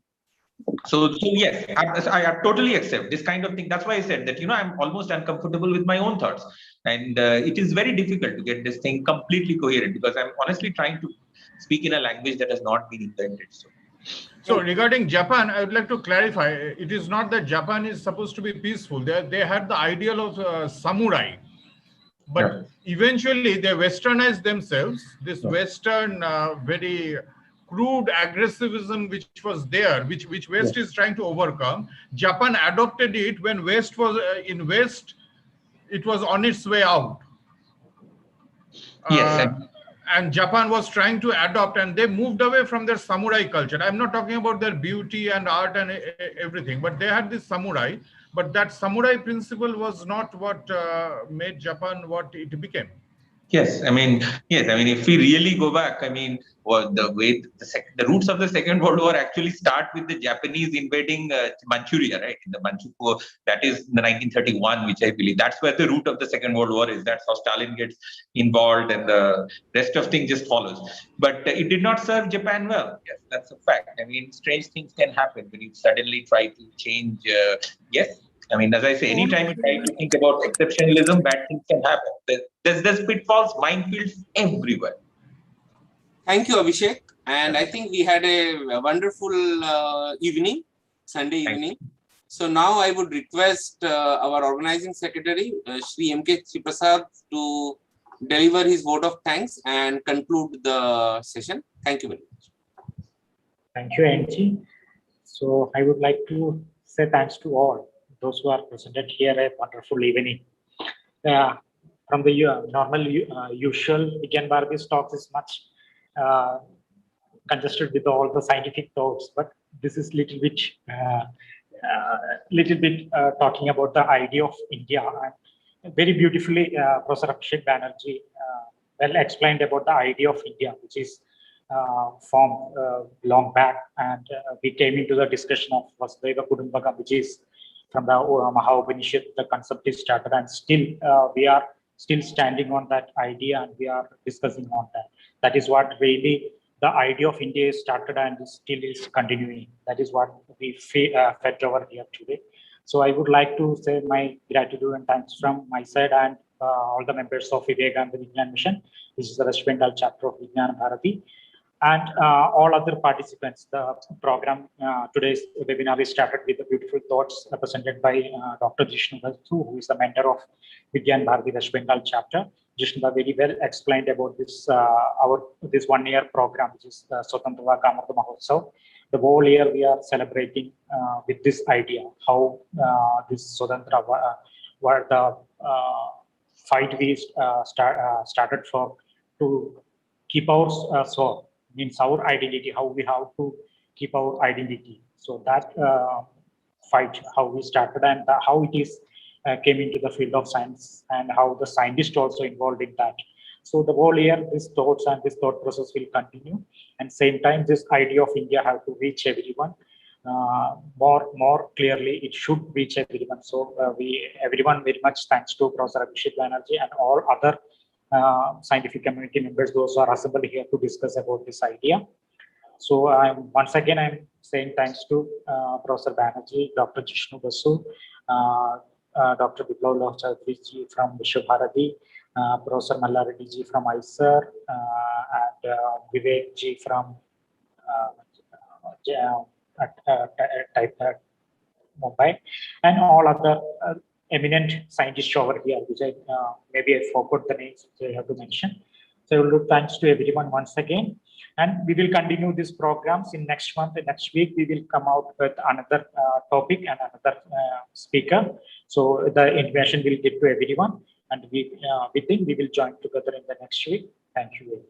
so yes, I totally accept this kind of thing. That's why I said that, you know, I'm almost uncomfortable with my own thoughts. And it is very difficult to get this thing completely coherent, because I'm honestly trying to speak in a language that has not been invented. So regarding Japan, I would like to clarify, it is not that Japan is supposed to be peaceful. They had the ideal of samurai. But eventually they westernized themselves. This Western, very crude aggressivism which was there, which West is trying to overcome. Japan adopted it when West was in West, it was on its way out. Yes. And Japan was trying to adopt, and they moved away from their samurai culture. I'm not talking about their beauty and art and everything, but they had this samurai. But that samurai principle was not what made Japan what it became. Yes, I mean, if we really go back, I mean, the way the roots of the Second World War actually start with the Japanese invading Manchuria, right? In the Manchukuo, that is in the 1931, which I believe that's where the root of the Second World War is. That's how Stalin gets involved, and the rest of things just follows. But it did not serve Japan well. Yes, that's a fact. I mean, strange things can happen when you suddenly try to change. Yes. I mean, as I say, anytime you try to think about exceptionalism, bad things can happen. There's pitfalls, minefields everywhere. Thank you, Abhishek. And I think we had a wonderful evening, Sunday evening. So now I would request our organizing secretary, Shri M.K. Triprasad, to deliver his vote of thanks and conclude the session. Thank you very much. Thank you, NG. So I would like to say thanks to all those who are presented here. A wonderful evening. From the normal usual Vigyan Bharati's talks is much congested with all the scientific thoughts, but this is little bit talking about the idea of India. And very beautifully, Professor Abhishek Banerjee well explained about the idea of India, which is formed long back, and we came into the discussion of Vasudhaiva Kutumbakam, which is from the Maha Upanishad, the concept is started, and still we are still standing on that idea, and we are discussing on that. That is what really the idea of India is started and still is continuing. That is what we felt over here today. So I would like to say my gratitude and thanks from my side and all the members of Vivekananda Vigyan Mission. This is the West Bengal chapter of Vijnana Bharati. And all other participants. The program, today's webinar is started with the beautiful thoughts presented by Dr. Jishnu Basu, who is the mentor of Vigyan Bharati West Bengal chapter. Jishnu very well explained about this this 1 year program, which is the Swatantrata Amrita Mahotsav. The whole year we are celebrating with this idea, how this Swatantra, what the fight we started for to keep our soul, means our identity, how we have to keep our identity. So that fight, how we started and how it is came into the field of science and how the scientists also involved in that. So the whole year, this thoughts and this thought process will continue. And same time, this idea of India have to reach everyone. More clearly, it should reach everyone. So everyone very much thanks to Professor Abhishek Banerjee and all other scientific community members, those who are assembled here to discuss about this idea. So once again, I'm saying thanks to Professor Banerjee, Dr. Jishnu Basu, Dr. Biplav Lohchowdhury ji from Vishwabharati, Professor Mallareddy ji from IISER, and Vivek ji from Mumbai, and all other eminent scientists over here, which I maybe I forgot the names, which I have to mention. So I will do thanks to everyone once again, and we will continue these programs in next month. And next week we will come out with another topic and another speaker. So the information will get to everyone, and we think we will join together in the next week. Thank you.